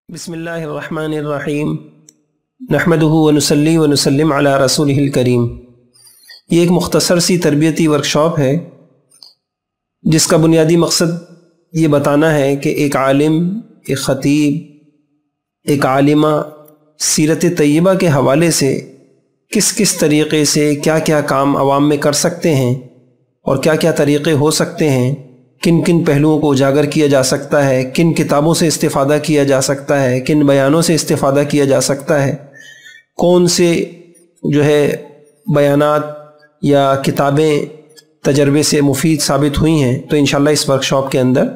بسم اللہ الرحمن الرحیم نحمدہ ونصلی ونسلم علی رسولہ الکریم۔ یہ ایک مختصر سی تربیتی ورکشاپ ہے جس کا بنیادی مقصد یہ بتانا ہے کہ ایک عالم، ایک خطیب، ایک عالمہ سیرت طیبہ کے حوالے سے کس کس طریقے سے کیا کیا کام عوام میں کر سکتے ہیں اور کیا کیا طریقے ہو سکتے ہیں، کن کن پہلوؤں کو اجاگر کیا جا سکتا ہے، کن کتابوں سے استفادہ کیا جا سکتا ہے، کن بیانوں سے استفادہ کیا جا سکتا ہے، کون سے بیانات یا کتابیں تجربے سے مفید ثابت ہوئی ہیں۔ تو انشاءاللہ اس ورکشاپ کے اندر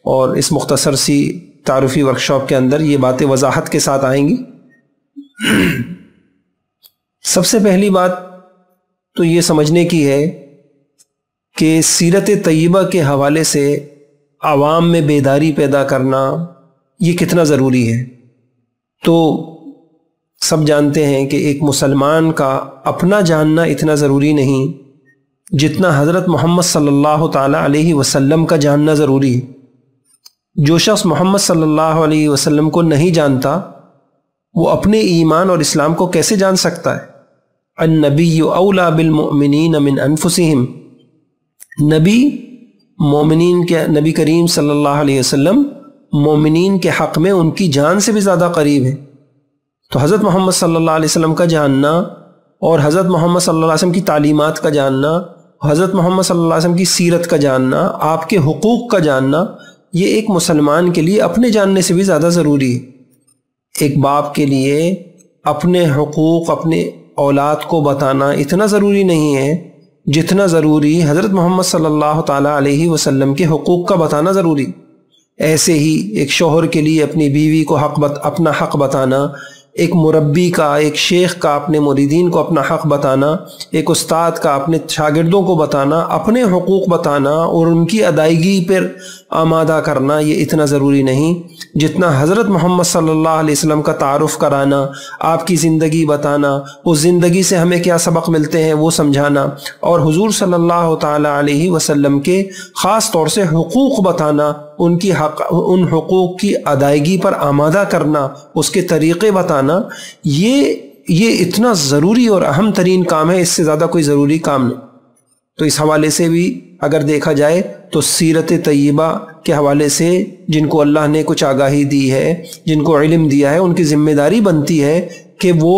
اور اس مختصر سی تعارفی ورکشاپ کے اندر یہ باتیں وضاحت کے ساتھ آئیں گی۔ سب سے پہلی بات تو یہ سمجھنے کی ہے کہ سیرت طیبہ کے حوالے سے عوام میں بیداری پیدا کرنا یہ کتنا ضروری ہے۔ تو سب جانتے ہیں کہ ایک مسلمان کا اپنا جاننا اتنا ضروری نہیں جتنا حضرت محمد صلی اللہ تعالیٰ علیہ وسلم کا جاننا ضروری ہے۔ جو شخص محمد صلی اللہ علیہ وسلم کو نہیں جانتا وہ اپنے ایمان اور اسلام کو کیسے جان سکتا ہے؟ النبی اولا بالمؤمنین من انفسہم، نبی مومنین کے، نبی کریم صلی اللہ علیہ وسلم مومنین کے حق میں ان کی جان سے بھی زیادہ قریب ہے۔ تو حضرت محمد صلی اللہ علیہ وسلم کا جاننا اور حضرت محمد صلی اللہ علیہ وسلم کی تعلیمات کا جاننا، حضرت محمد صلی اللہ علیہ وسلم کی سیرت کا جاننا، آپ کے حقوق کا جاننا، یہ ایک مسلمان کے لیے اپنے جاننے سے بھی زیادہ ضروری ہے۔ ایک باپ کے لیے اپنے حقوق اپنے اولاد کو بتانا اتنا ضروری نہیں ہے جتنا ضروری حضرت محمد صلی اللہ تعالیٰ علیہ وسلم کے حقوق کا بتانا ضروری۔ ایسے ہی ایک شوہر کے لیے اپنی بیوی کو اپنا حق بتانا، ایک مربی کا، ایک شیخ کا اپنے مریدین کو اپنا حق بتانا، ایک استاد کا اپنے شاگردوں کو بتانا، اپنے حقوق بتانا اور ان کی ادائیگی پر آمادہ کرنا یہ اتنا ضروری نہیں جتنا حضرت محمد صلی اللہ علیہ وسلم کا تعارف کرانا، آپ کی زندگی بتانا، اس زندگی سے ہمیں کیا سبق ملتے ہیں وہ سمجھانا، اور حضور صلی اللہ تعالیٰ علیہ وسلم کے خاص طور سے حقوق بتانا، ان حقوق کی ادائیگی پر آمادہ کرنا، اس کے طریقے بتانا، یہ اتنا ضروری اور اہم ترین کام ہے، اس سے زیادہ کوئی ضروری کام نہیں۔ تو اس حوالے سے بھی اگر دیکھا جائے تو سیرت طیبہ کے حوالے سے جن کو اللہ نے کچھ آگاہی دی ہے، جن کو علم دیا ہے، ان کی ذمہ داری بنتی ہے کہ وہ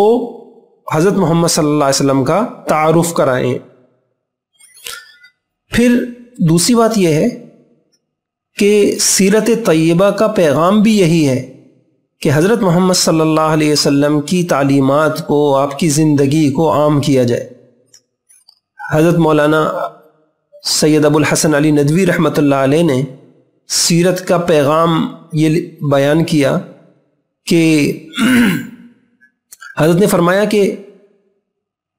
حضرت محمد صلی اللہ علیہ وسلم کا تعارف کرائیں۔ پھر دوسری بات یہ ہے کہ سیرت طیبہ کا پیغام بھی یہی ہے کہ حضرت محمد صلی اللہ علیہ وسلم کی تعلیمات کو، آپ کی زندگی کو عام کیا جائے۔ حضرت مولانا سید ابو الحسن علی ندوی رحمۃ اللہ علیہ نے سیرت کا پیغام یہ بیان کیا کہ حضرت نے فرمایا کہ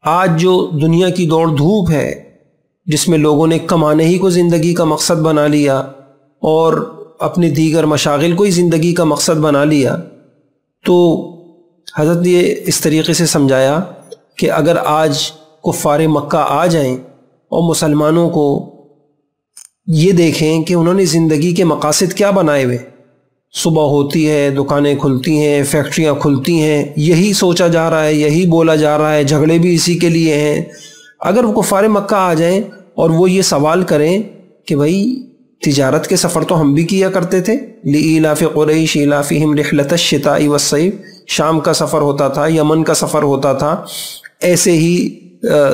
آج جو دنیا کی دوڑ دھوپ ہے جس میں لوگوں نے کمانے ہی کو زندگی کا مقصد بنا لیا اور اپنے دیگر مشاغل کو ہی زندگی کا مقصد بنا لیا، تو حضرت نے اس طریقے سے سمجھایا کہ اگر آج کفار مکہ آ جائیں اور مسلمانوں کو یہ دیکھیں کہ انہوں نے زندگی کے مقاصد کیا بنائے ہوئے، صبح ہوتی ہے دکانیں کھلتی ہیں، فیکٹریاں کھلتی ہیں، یہی سوچا جا رہا ہے، یہی بولا جا رہا ہے، جھگڑے بھی اسی کے لیے ہیں، اگر وہ کفار مکہ آ جائیں اور وہ یہ سوال کریں کہ بھائی تجارت کے سفر تو ہم بھی کیا کرتے تھے، لإیلاف قریش ایلافہم رحلۃ الشتاء والصیف، شام کا سفر ہوتا تھا، یمن کا سفر ہوتا تھا، ایسے ہی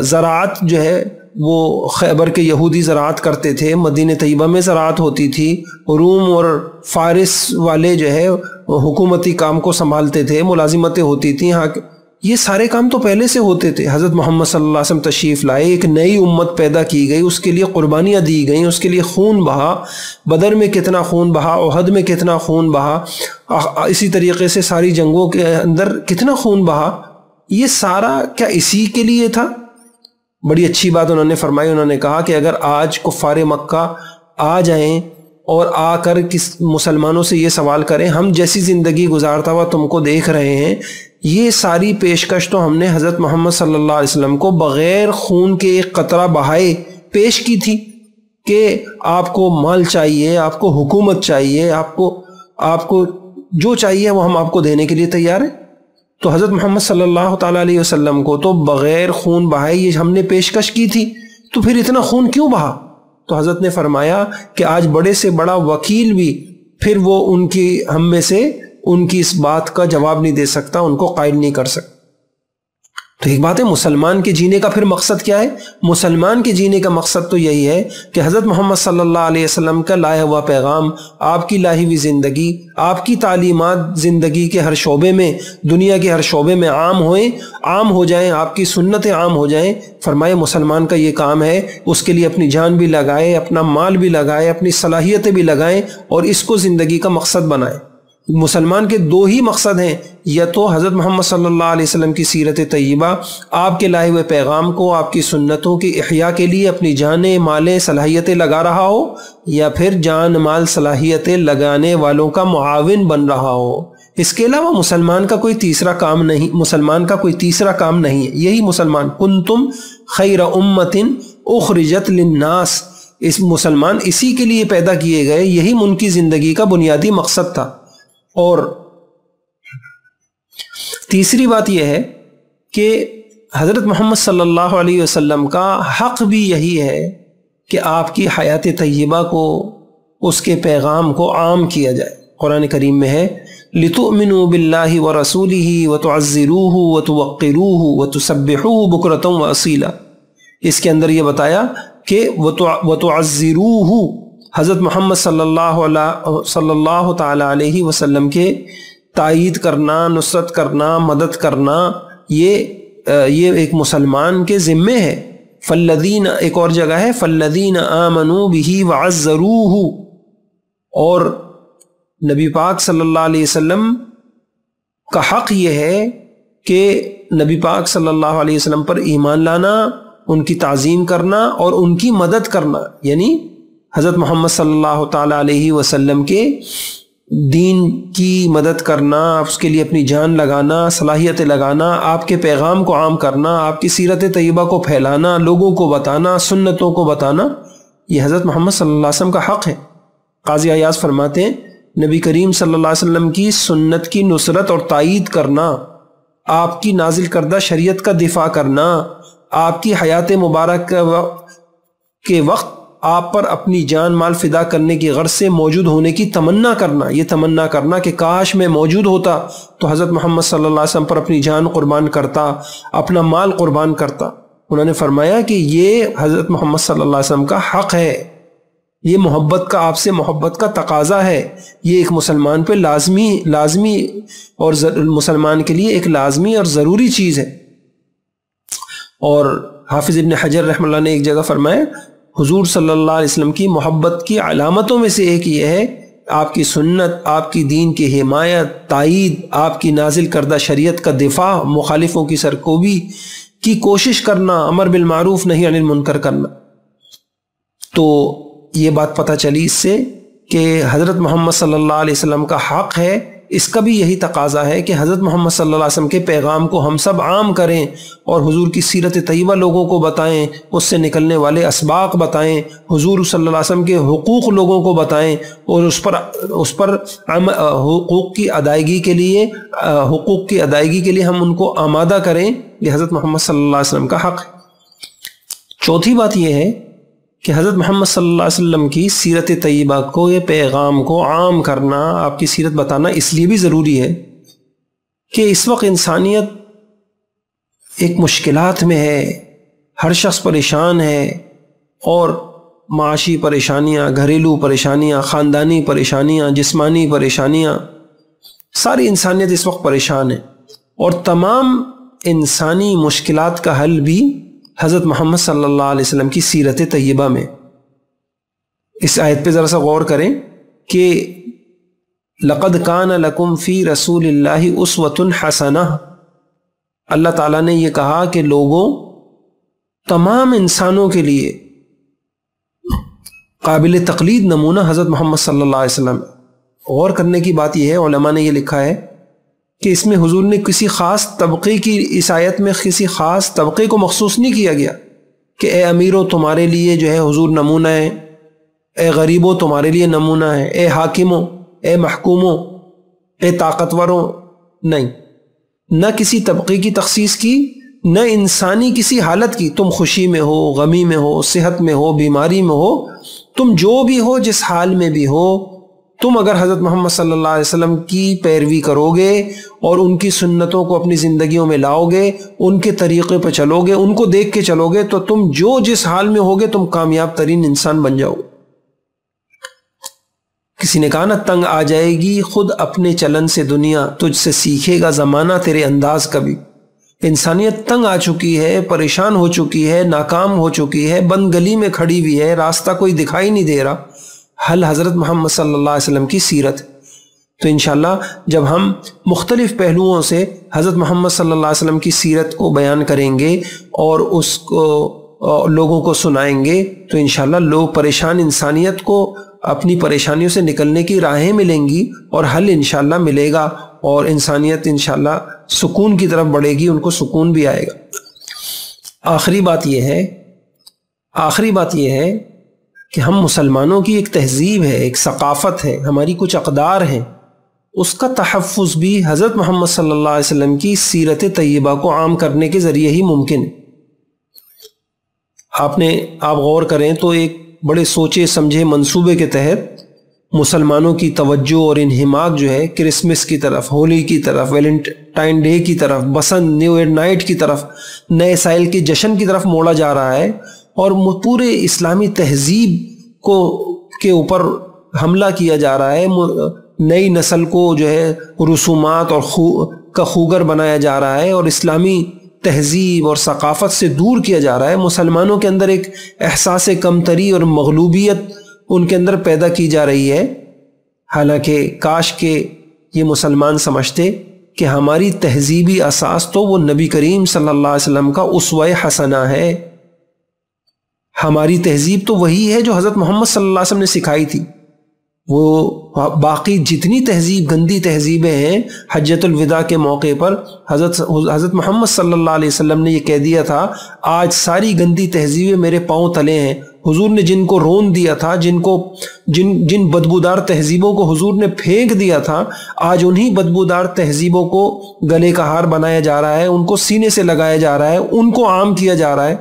زراعت جو ہے وہ خیبر کے یہودی زراعت کرتے تھے، مدینہ طیبہ میں زراعت ہوتی تھی، روم اور فارس والے جو ہے حکومتی کام کو سنبھالتے تھے، ملازمتیں ہوتی تھیں، یہ سارے کام تو پہلے سے ہوتے تھے۔ حضرت محمد صلی اللہ علیہ وسلم تشریف لائے، ایک نئی امت پیدا کی گئی، اس کے لیے قربانیاں دی گئیں، اس کے لیے خون بہا، بدر میں کتنا خون بہا، احد میں کتنا خون بہا، اسی طریقے سے ساری جنگوں کے اندر کتنا خون بہا، یہ سارا کیا اسی کے لیے تھا؟ بڑی اچھی بات انہوں نے فرمائی، انہوں نے کہا کہ اگر آج کفار مکہ آ جائیں اور آ کر مسلمانوں سے یہ سوال کریں ہم جیسی زندگی گزارتا ہوا تم کو دیکھ رہے ہیں، یہ ساری پیشکش تو ہم نے حضرت محمد صلی اللہ علیہ وسلم کو بغیر خون کے ایک قطرہ بہائے پیش کی تھی کہ آپ کو مال چاہیے، آپ کو حکومت چاہیے، آپ کو جو چاہیے وہ ہم آپ کو دینے کے لیے تیار ہیں۔ تو حضرت محمد صلی اللہ تعالیٰ علیہ وسلم کو تو بغیر خون بہائے یہ ہم نے پیشکش کی تھی، تو پھر اتنا خون کیوں بہا؟ تو حضرت نے فرمایا کہ آج بڑے سے بڑا وکیل بھی پھر وہ ان کی ہم میں سے ان کی اس بات کا جواب نہیں دے سکتا، ان کو قائل نہیں کر سکتا۔ تو ایک بات ہے، مسلمان کے جینے کا پھر مقصد کیا ہے؟ مسلمان کے جینے کا مقصد تو یہی ہے کہ حضرت محمد صلی اللہ علیہ وسلم کا لایا ہوا پیغام، آپ کی لائی ہوئی زندگی، آپ کی تعلیمات زندگی کے ہر شعبے میں، دنیا کے ہر شعبے میں عام ہو جائیں، آپ کی سنتیں عام ہو جائیں۔ فرمائے مسلمان کا یہ کام ہے، اس کے لیے اپنی جان بھی لگائے، اپنا مال بھی لگائے، اپنی صلاحیتیں بھی لگائیں اور اس کو زندگی کا مقصد بنائیں۔ مسلمان کے دو ہی مقصد ہیں، یا تو حضرت محمد صلی اللہ علیہ وسلم کی سیرت طیبہ، آپ کے لائے ہوئے پیغام کو، آپ کی سنتوں کی احیاء کے لیے اپنی جانیں مالیں صلاحیتیں لگا رہا ہو، یا پھر جان مال صلاحیتیں لگانے والوں کا معاون بن رہا ہو۔ اس کے علاوہ مسلمان کا کوئی تیسرا کام نہیں ہے۔ یہی مسلمان، کنتم خیر امت اخرجت للناس، اس مسلمان اسی کے لیے پیدا کیے گئے، یہی ان کی زندگی کا بنیادی مقصد تھا۔ اور تیسری بات یہ ہے کہ حضرت محمد صلی اللہ علیہ وسلم کا حق بھی یہی ہے کہ آپ کی حیات طیبہ کو، اس کے پیغام کو عام کیا جائے۔ قرآن کریم میں ہے لِتُؤْمِنُوا بِاللَّهِ وَرَسُولِهِ وَتُعَزِّرُوهُ وَتُوَقِّرُوهُ وَتُسَبِّحُوهُ بُكْرَةً وَأَصِيلًا۔ اس کے اندر یہ بتایا کہ وَتُعَزِّرُوهُ، حضرت محمد صلی اللہ تعالی علیہ وسلم کے تائید کرنا، نصرت کرنا، مدد کرنا، یہ ایک مسلمان کے ذمے ہے۔ فالذین، ایک اور جگہ ہے فالذین آمنوا بہ وعزروہ، اور نبی پاک صلی اللہ علیہ وسلم کا حق یہ ہے کہ نبی پاک صلی اللہ علیہ وسلم پر ایمان لانا، ان کی تعظیم کرنا اور ان کی مدد کرنا، یعنی حضرت محمد صلی اللہ تعالی علیہ وسلم کے دین کی مدد کرنا، اس کے لیے اپنی جان لگانا، صلاحیتیں لگانا، آپ کے پیغام کو عام کرنا، آپ کی سیرت طیبہ کو پھیلانا، لوگوں کو بتانا، سنتوں کو بتانا، یہ حضرت محمد صلی اللہ علیہ وسلم کا حق ہے۔ قاضی عیاض فرماتے ہیں نبی کریم صلی اللہ علیہ وسلم کی سنت کی نصرت اور تائید کرنا، آپ کی نازل کردہ شریعت کا دفاع کرنا، آپ کی حیات مبارک کے وقت آپ پر اپنی جان مال فدا کرنے کی غرض سے موجود ہونے کی تمنا کرنا، یہ تمنا کرنا کہ کاش میں موجود ہوتا تو حضرت محمد صلی اللہ علیہ وسلم پر اپنی جان قربان کرتا، اپنا مال قربان کرتا۔ انہوں نے فرمایا کہ یہ حضرت محمد صلی اللہ علیہ وسلم کا حق ہے، یہ محبت کا، آپ سے محبت کا تقاضا ہے، یہ ایک مسلمان پہ لازمی اور مسلمان کے لیے ایک لازمی اور ضروری چیز ہے۔ اور حافظ ابن حجر رحمہ اللہ نے ایک جگہ فرمایا حضور صلی اللہ علیہ وسلم کی محبت کی علامتوں میں سے ایک یہ ہے آپ کی سنت، آپ کی دین کی حمایت، تائید، آپ کی نازل کردہ شریعت کا دفاع، مخالفوں کی سرکوبی کی کوشش کرنا، امر بالمعروف نہی عن المنکر کرنا۔ تو یہ بات پتہ چلی اس سے کہ حضرت محمد صلی اللہ علیہ وسلم کا حق ہے، اس کا بھی یہی تقاضا ہے کہ حضرت محمد صلی اللہ علیہ وسلم کے پیغام کو ہم سب عام کریں اور حضور کی سیرت طیبہ لوگوں کو بتائیں، اس سے نکلنے والے اسباق بتائیں، حضور صلی اللہ علیہ وسلم کے حقوق لوگوں کو بتائیں اور اس پر حقوق کی ادائیگی کے لیے ہم ان کو آمادہ کریں۔ یہ حضرت محمد صلی اللہ علیہ وسلم کا حق ہے۔ چوتھی بات یہ ہے کہ حضرت محمد صلی اللہ علیہ وسلم کی سیرت طیبہ کو، یہ پیغام کو عام کرنا، آپ کی سیرت بتانا اس لیے بھی ضروری ہے کہ اس وقت انسانیت ایک مشکلات میں ہے، ہر شخص پریشان ہے، اور معاشی پریشانیاں، گھریلو پریشانیاں، خاندانی پریشانیاں، جسمانی پریشانیاں، ساری انسانیت اس وقت پریشان ہے، اور تمام انسانی مشکلات کا حل بھی حضرت محمد صلی اللہ علیہ وسلم کی سیرت طیبہ میں۔ اس آیت پہ ذرا سا غور کریں کہ لَقَدْ كَانَ لَكُمْ فِي رَسُولِ اللَّهِ أُسْوَةٌ حَسَنَةٌ، اللہ تعالیٰ نے یہ کہا کہ لوگوں، تمام انسانوں کے لیے قابل تقلید نمونہ حضرت محمد صلی اللہ علیہ وسلم۔ غور کرنے کی بات یہ ہے، علماء نے یہ لکھا ہے کہ اس میں حضور نے کسی خاص طبقے کی، اس آیت میں کسی خاص طبقے کو مخصوص نہیں کیا گیا کہ اے امیروں تمہارے لیے جو ہے حضور نمونہ ہے، اے غریبوں تمہارے لیے نمونہ ہے، اے حاکموں، اے محکوموں، اے طاقتوروں، نہیں، نہ کسی طبقے کی تخصیص کی، نہ انسانی کسی حالت کی. تم خوشی میں ہو، غمی میں ہو، صحت میں ہو، بیماری میں ہو، تم جو بھی ہو، جس حال میں بھی ہو، تم اگر حضرت محمد صلی اللہ علیہ وسلم کی پیروی کرو گے اور ان کی سنتوں کو اپنی زندگیوں میں لاؤ گے، ان کے طریقے پہ چلو گے، ان کو دیکھ کے چلو گے، تو تم جو جس حال میں ہوگے تم کامیاب ترین انسان بن جاؤ. کسی نے کہا نا، تنگ آ جائے گی خود اپنے چلن سے دنیا، تجھ سے سیکھے گا زمانہ تیرے انداز کبھی. انسانیت تنگ آ چکی ہے، پریشان ہو چکی ہے، ناکام ہو چکی ہے، بند گلی میں کھڑی ہوئی ہے، راستہ کوئی دکھائی نہیں دے رہا. حل حضرت محمد صلی اللہ علیہ وسلم کی سیرت. تو انشاءاللہ جب ہم مختلف پہلوؤں سے حضرت محمد صلی اللہ علیہ وسلم کی سیرت کو بیان کریں گے اور اس کو لوگوں کو سنائیں گے، تو انشاءاللہ لوگ پریشان انسانیت کو اپنی پریشانیوں سے نکلنے کی راہیں ملیں گی اور حل انشاءاللہ ملے گا، اور انسانیت انشاءاللہ سکون کی طرف بڑھے گی، ان کو سکون بھی آئے گا. آخری بات یہ ہے کہ ہم مسلمانوں کی ایک تہذیب ہے، ایک ثقافت ہے، ہماری کچھ اقدار ہیں، اس کا تحفظ بھی حضرت محمد صلی اللہ علیہ وسلم کی سیرت طیبہ کو عام کرنے کے ذریعے ہی ممکن ہے. آپ غور کریں تو ایک بڑے سوچے سمجھے منصوبے کے تحت مسلمانوں کی توجہ اور انہماک جو ہے کرسمس کی طرف، ہولی کی طرف، ویلنٹائن ڈے کی طرف، بسنت نیو ایئر نائٹ کی طرف، نئے سال کے جشن کی طرف موڑا جا رہا ہے، اور پورے اسلامی تہذیب کے اوپر حملہ کیا جا رہا ہے. نئی نسل کو جو ہے رسومات اور کا خوگر بنایا جا رہا ہے اور اسلامی تہذیب اور ثقافت سے دور کیا جا رہا ہے. مسلمانوں کے اندر ایک احساس کمتری اور مغلوبیت ان کے اندر پیدا کی جا رہی ہے. حالانکہ کاش کہ یہ مسلمان سمجھتے کہ ہماری تہذیبی اساس تو وہ نبی کریم صلی اللہ علیہ وسلم کا اسوہ حسنہ ہے. ہماری تہذیب تو وہی ہے جو حضرت محمد صلی اللہ علیہ وسلم نے سکھائی تھی. وہ باقی جتنی تہذیب، گندی تہذیبیں ہیں، حجۃ الوداع کے موقع پر حضرت محمد صلی اللہ علیہ وسلم نے یہ کہہ دیا تھا، آج ساری گندی تہذیبیں میرے پاؤں تلے ہیں. حضور نے جن کو رون دیا تھا، جن بدبودار تہذیبوں کو حضور نے پھینک دیا تھا، آج انہی بدبودار تہذیبوں کو گلے کا ہار بنایا جا رہا ہے، ان کو سینے سے لگایا جا رہا ہے، ان کو عام کیا جا رہا ہے.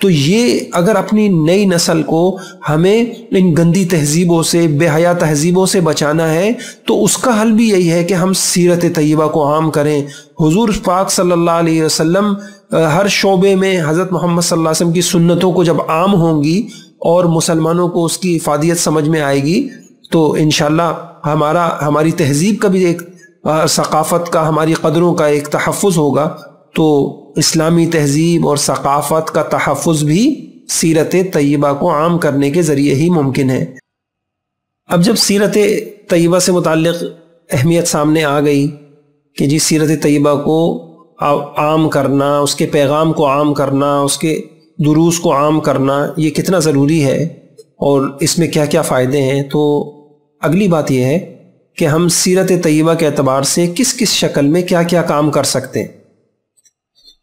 تو یہ اگر اپنی نئی نسل کو ہمیں ان گندی تہذیبوں سے، بے حیا تہذیبوں سے بچانا ہے، تو اس کا حل بھی یہی ہے کہ ہم سیرت طیبہ کو عام کریں. حضور پاک صلی اللہ علیہ وسلم ہر شعبے میں حضرت محمد صلی اللہ علیہ وسلم کی سنتوں کو جب عام ہوں گی اور مسلمانوں کو اس کی افادیت سمجھ میں آئے گی، تو انشاءاللہ ہماری تہذیب کا بھی ایک ثقافت کا، ہماری قدروں کا ایک تحفظ ہوگا. تو اسلامی تہذیب اور ثقافت کا تحفظ بھی سیرت طیبہ کو عام کرنے کے ذریعے ہی ممکن ہے. اب جب سیرت طیبہ سے متعلق اہمیت سامنے آ گئی کہ جی سیرت طیبہ کو عام کرنا، اس کے پیغام کو عام کرنا، اس کے دروس کو عام کرنا یہ کتنا ضروری ہے اور اس میں کیا کیا فائدے ہیں، تو اگلی بات یہ ہے کہ ہم سیرت طیبہ کے اعتبار سے کس کس شکل میں کیا کیا کام کر سکتے ہیں.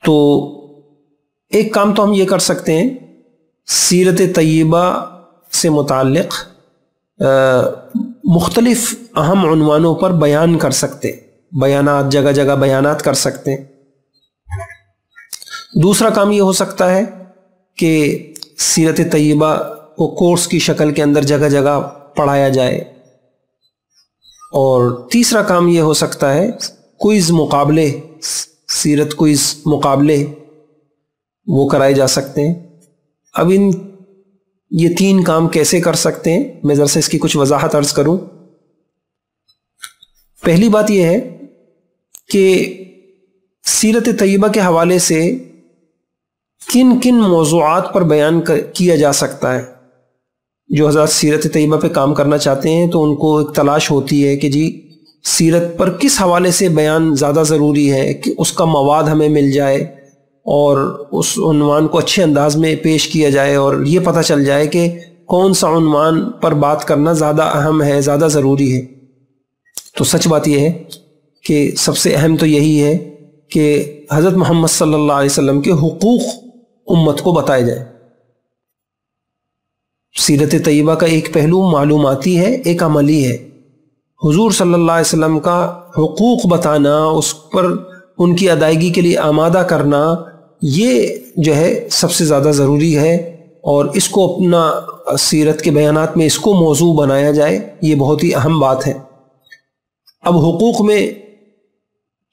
تو ایک کام تو ہم یہ کر سکتے ہیں، سیرت طیبہ سے متعلق مختلف اہم عنوانوں پر بیان کر سکتے، بیانات، جگہ جگہ بیانات کر سکتے ہیں. دوسرا کام یہ ہو سکتا ہے کہ سیرت طیبہ کو کورس کی شکل کے اندر جگہ جگہ پڑھایا جائے. اور تیسرا کام یہ ہو سکتا ہے کوئز مقابلے، سیرت کوئز مقابلے وہ کرائے جا سکتے ہیں. اب یہ تین کام کیسے کر سکتے ہیں، میں ذرا سے اس کی کچھ وضاحت عرض کروں. پہلی بات یہ ہے کہ سیرت طیبہ کے حوالے سے کن کن موضوعات پر بیان کیا جا سکتا ہے. جو حضرات سیرت طیبہ پہ کام کرنا چاہتے ہیں تو ان کو ایک تلاش ہوتی ہے کہ جی سیرت پر کس حوالے سے بیان زیادہ ضروری ہے کہ اس کا مواد ہمیں مل جائے اور اس عنوان کو اچھے انداز میں پیش کیا جائے اور یہ پتہ چل جائے کہ کون سا عنوان پر بات کرنا زیادہ اہم ہے، زیادہ ضروری ہے. تو سچ بات یہ ہے کہ سب سے اہم تو یہی ہے کہ حضرت محمد صلی اللہ علیہ وسلم کے حقوق امت کو بتائے جائے. سیرت طیبہ کا ایک پہلو معلوماتی ہے، ایک عملی ہے. حضور صلی اللہ علیہ وسلم کا حقوق بتانا، اس پر ان کی ادائیگی کے لیے آمادہ کرنا، یہ جو ہے سب سے زیادہ ضروری ہے، اور اس کو اپنا سیرت کے بیانات میں اس کو موضوع بنایا جائے، یہ بہت ہی اہم بات ہے۔ اب حقوق میں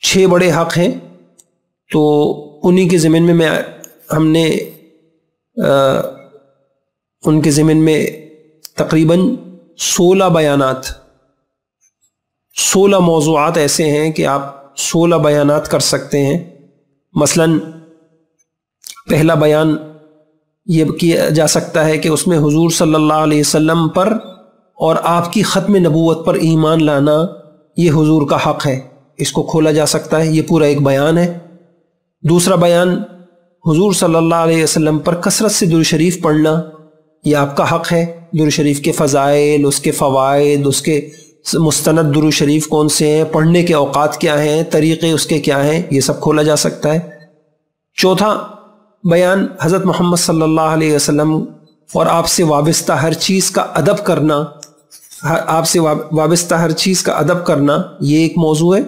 6 بڑے حق ہیں، تو انہی کے ضمن میں ہم نے ان کے ضمن میں تقریباً 16 بیانات، 16 موضوعات ایسے ہیں کہ آپ 16 بیانات کر سکتے ہیں۔ مثلاً پہلا بیان یہ کیا جا سکتا ہے کہ اس میں حضور صلی اللہ علیہ وسلم پر اور آپ کی ختم نبوت پر ایمان لانا یہ حضور کا حق ہے، اس کو کھولا جا سکتا ہے، یہ پورا ایک بیان ہے۔ دوسرا بیان، حضور صلی اللہ علیہ وسلم پر کثرت سے درود شریف پڑھنا، یہ آپ کا حق ہے۔ درود شریف کے فضائل، اس کے فوائد، اس کے مستند درود شریف کون سے ہیں، پڑھنے کے اوقات کیا ہیں، طریقے اس کے کیا ہیں، یہ سب کھولا جا سکتا ہے۔ چوتھا بیان، حضرت محمد صلی اللہ علیہ وسلم اور آپ سے وابستہ ہر چیز کا ادب کرنا، آپ سے وابستہ ہر چیز کا ادب کرنا، یہ ایک موضوع ہے،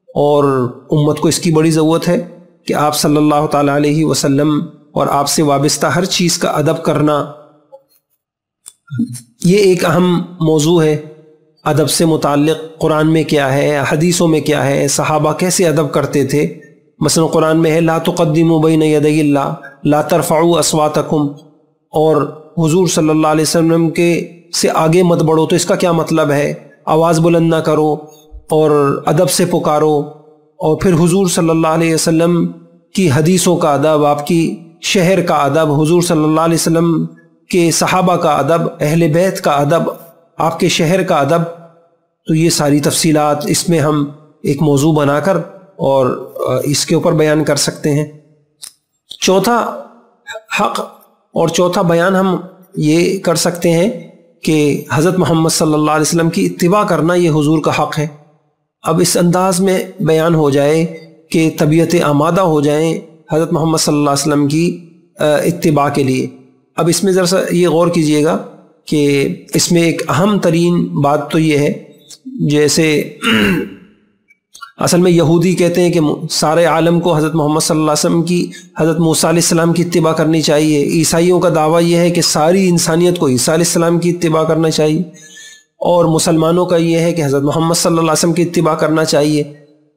اور امت کو اس کی بڑی ضرورت ہے کہ آپ صلی اللہ تعالیٰ علیہ وسلم اور آپ سے وابستہ ہر چیز کا ادب کرنا، یہ ایک اہم موضوع ہے۔ ادب سے متعلق قرآن میں کیا ہے، حدیثوں میں کیا ہے، صحابہ کیسے ادب کرتے تھے۔ مثلا قرآن میں ہے لا تقدموا بین یدی اللہ، لا ترفعوا اصواتکم، اور حضور صلی اللہ علیہ وسلم کے سے آگے مت بڑھو، تو اس کا کیا مطلب ہے؟ آواز بلند نہ کرو اور ادب سے پکارو۔ اور پھر حضور صلی اللہ علیہ وسلم کی حدیثوں کا ادب، آپ کی شہر کا ادب، حضور صلی اللہ علیہ وسلم کے صحابہ کا ادب، اہل بیت کا ادب، آپ کے شہر کا ادب، تو یہ ساری تفصیلات اس میں ہم ایک موضوع بنا کر اور اس کے اوپر بیان کر سکتے ہیں۔ چوتھا حق اور چوتھا بیان ہم یہ کر سکتے ہیں کہ حضرت محمد صلی اللہ علیہ وسلم کی اتباع کرنا یہ حضور کا حق ہے۔ اب اس انداز میں بیان ہو جائے کہ طبیعت آمادہ ہو جائیں حضرت محمد صلی اللہ علیہ وسلم کی اتباع کے لیے۔ اب اس میں ذرا سا یہ غور کیجئے گا کہ اس میں ایک اہم ترین بات تو یہ ہے، جیسے اصل میں یہودی کہتے ہیں کہ سارے عالم کو حضرت محمد صلی اللہ علیہ وسلم کی، حضرت موسیٰ علیہ السلام کی اتباع کرنی چاہیے۔ عیسائیوں کا دعویٰ یہ ہے کہ ساری انسانیت کو عیسیٰ علیہ السلام کی اتباع کرنا چاہیے، اور مسلمانوں کا یہ ہے کہ حضرت محمد صلی اللہ علیہ وسلم کی اتباع کرنا چاہیے۔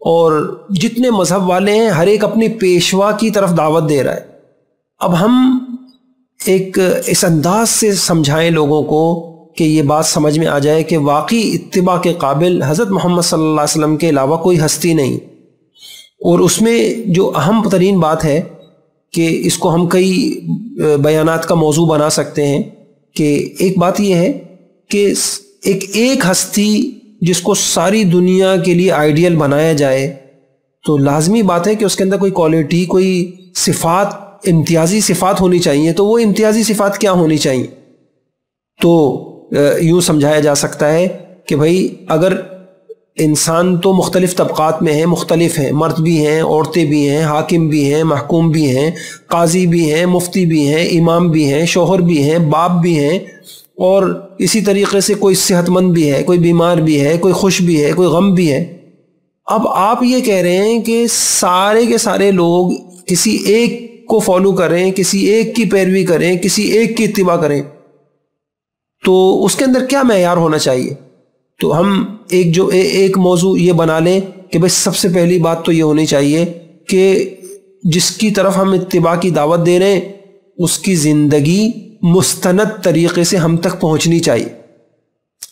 اور جتنے مذہب والے ہیں ہر ایک اپنی پیشوا کی طرف دعوت دے رہا ہے۔ اب ہم ایک اس انداز سے سمجھائیں لوگوں کو کہ یہ بات سمجھ میں آ جائے کہ واقعی اتباع کے قابل حضرت محمد صلی اللہ علیہ وسلم کے علاوہ کوئی ہستی نہیں۔ اور اس میں جو اہم ترین بات ہے کہ اس کو ہم کئی بیانات کا موضوع بنا سکتے ہیں، کہ ایک بات یہ ہے کہ ایک ہستی جس کو ساری دنیا کے لیے آئیڈیل بنایا جائے، تو لازمی بات ہے کہ اس کے اندر کوئی کوالٹی، کوئی صفات، امتیازی صفات ہونی چاہیے۔ تو وہ امتیازی صفات کیا ہونی چاہیے؟ تو یوں سمجھایا جا سکتا ہے کہ بھائی اگر انسان تو مختلف طبقات میں ہیں، مختلف ہیں، مرد بھی ہیں، عورتیں بھی ہیں، حاکم بھی ہیں، محکوم بھی ہیں، قاضی بھی ہیں، مفتی بھی ہیں، امام بھی ہیں، شوہر بھی ہیں، باپ بھی ہیں، اور اسی طریقے سے کوئی صحت مند بھی ہے، کوئی بیمار بھی ہے، کوئی خوش بھی ہے، کوئی غم بھی ہے۔ اب آپ یہ کہہ رہے ہیں کہ سارے کے سارے لوگ کسی ایک کو فالو کریں، کسی ایک کی پیروی کریں، کسی ایک کی اتباع کریں، تو اس کے اندر کیا معیار ہونا چاہیے؟ تو ہم ایک موضوع یہ بنا لیں کہ بھئی سب سے پہلی بات تو یہ ہونی چاہیے کہ جس کی طرف ہم اتباع کی دعوت دے رہے ہیں اس کی زندگی مستند طریقے سے ہم تک پہنچنی چاہیے۔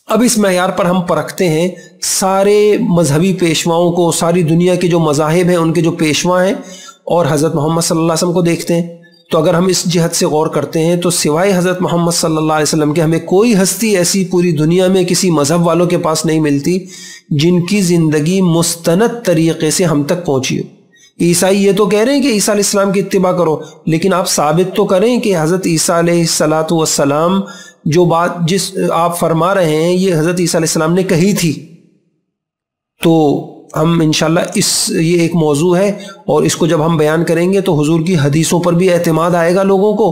اب اس معیار پر ہم پرکھتے ہیں سارے مذہبی پیشواؤں کو، ساری دنیا کے جو مذاہب ہیں ان کے جو پیشوا ہیں، اور حضرت محمد صلی اللہ علیہ وسلم کو دیکھتے ہیں۔ تو اگر ہم اس جہت سے غور کرتے ہیں تو سوائے حضرت محمد صلی اللہ علیہ وسلم کے ہمیں کوئی ہستی ایسی پوری دنیا میں کسی مذہب والوں کے پاس نہیں ملتی جن کی زندگی مستند طریقے سے ہم تک پہنچی ہو۔ عیسائی یہ تو کہہ رہے ہیں کہ عیسیٰ علیہ السلام کی اتباع کرو، لیکن آپ ثابت تو کریں کہ حضرت عیسیٰ علیہ السلام جو بات جس آپ فرما رہے ہیں یہ حضرت عیسیٰ علیہ السلام نے کہی تھی۔ تو ہم انشاءاللہ یہ ایک موضوع ہے، اور اس کو جب ہم بیان کریں گے تو حضور کی حدیثوں پر بھی اعتماد آئے گا لوگوں کو،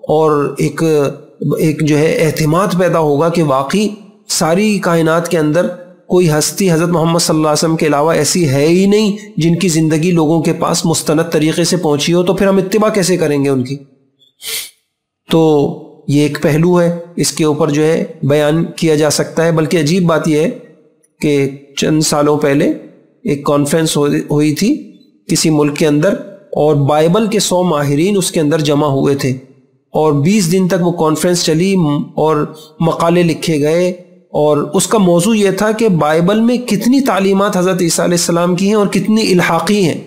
اور ایک جو ہے اعتماد پیدا ہوگا کہ واقعی ساری کائنات کے اندر کوئی ہستی حضرت محمد صلی اللہ علیہ وسلم کے علاوہ ایسی ہے ہی نہیں جن کی زندگی لوگوں کے پاس مستند طریقے سے پہنچی ہو، تو پھر ہم اتباع کیسے کریں گے ان کی؟ تو یہ ایک پہلو ہے، اس کے اوپر جو ہے بیان کیا جا سکتا ہے۔ بلکہ عجیب بات یہ ہے کہ چند سالوں پہلے ایک کانفرنس ہوئی تھی کسی ملک کے اندر، اور بائبل کے 100 ماہرین اس کے اندر جمع ہوئے تھے، اور 20 دن تک وہ کانفرنس چلی اور مقالے لکھے گئے، اور اس کا موضوع یہ تھا کہ بائبل میں کتنی تعلیمات حضرت عیسیٰ علیہ السلام کی ہیں اور کتنی الحاقی ہیں۔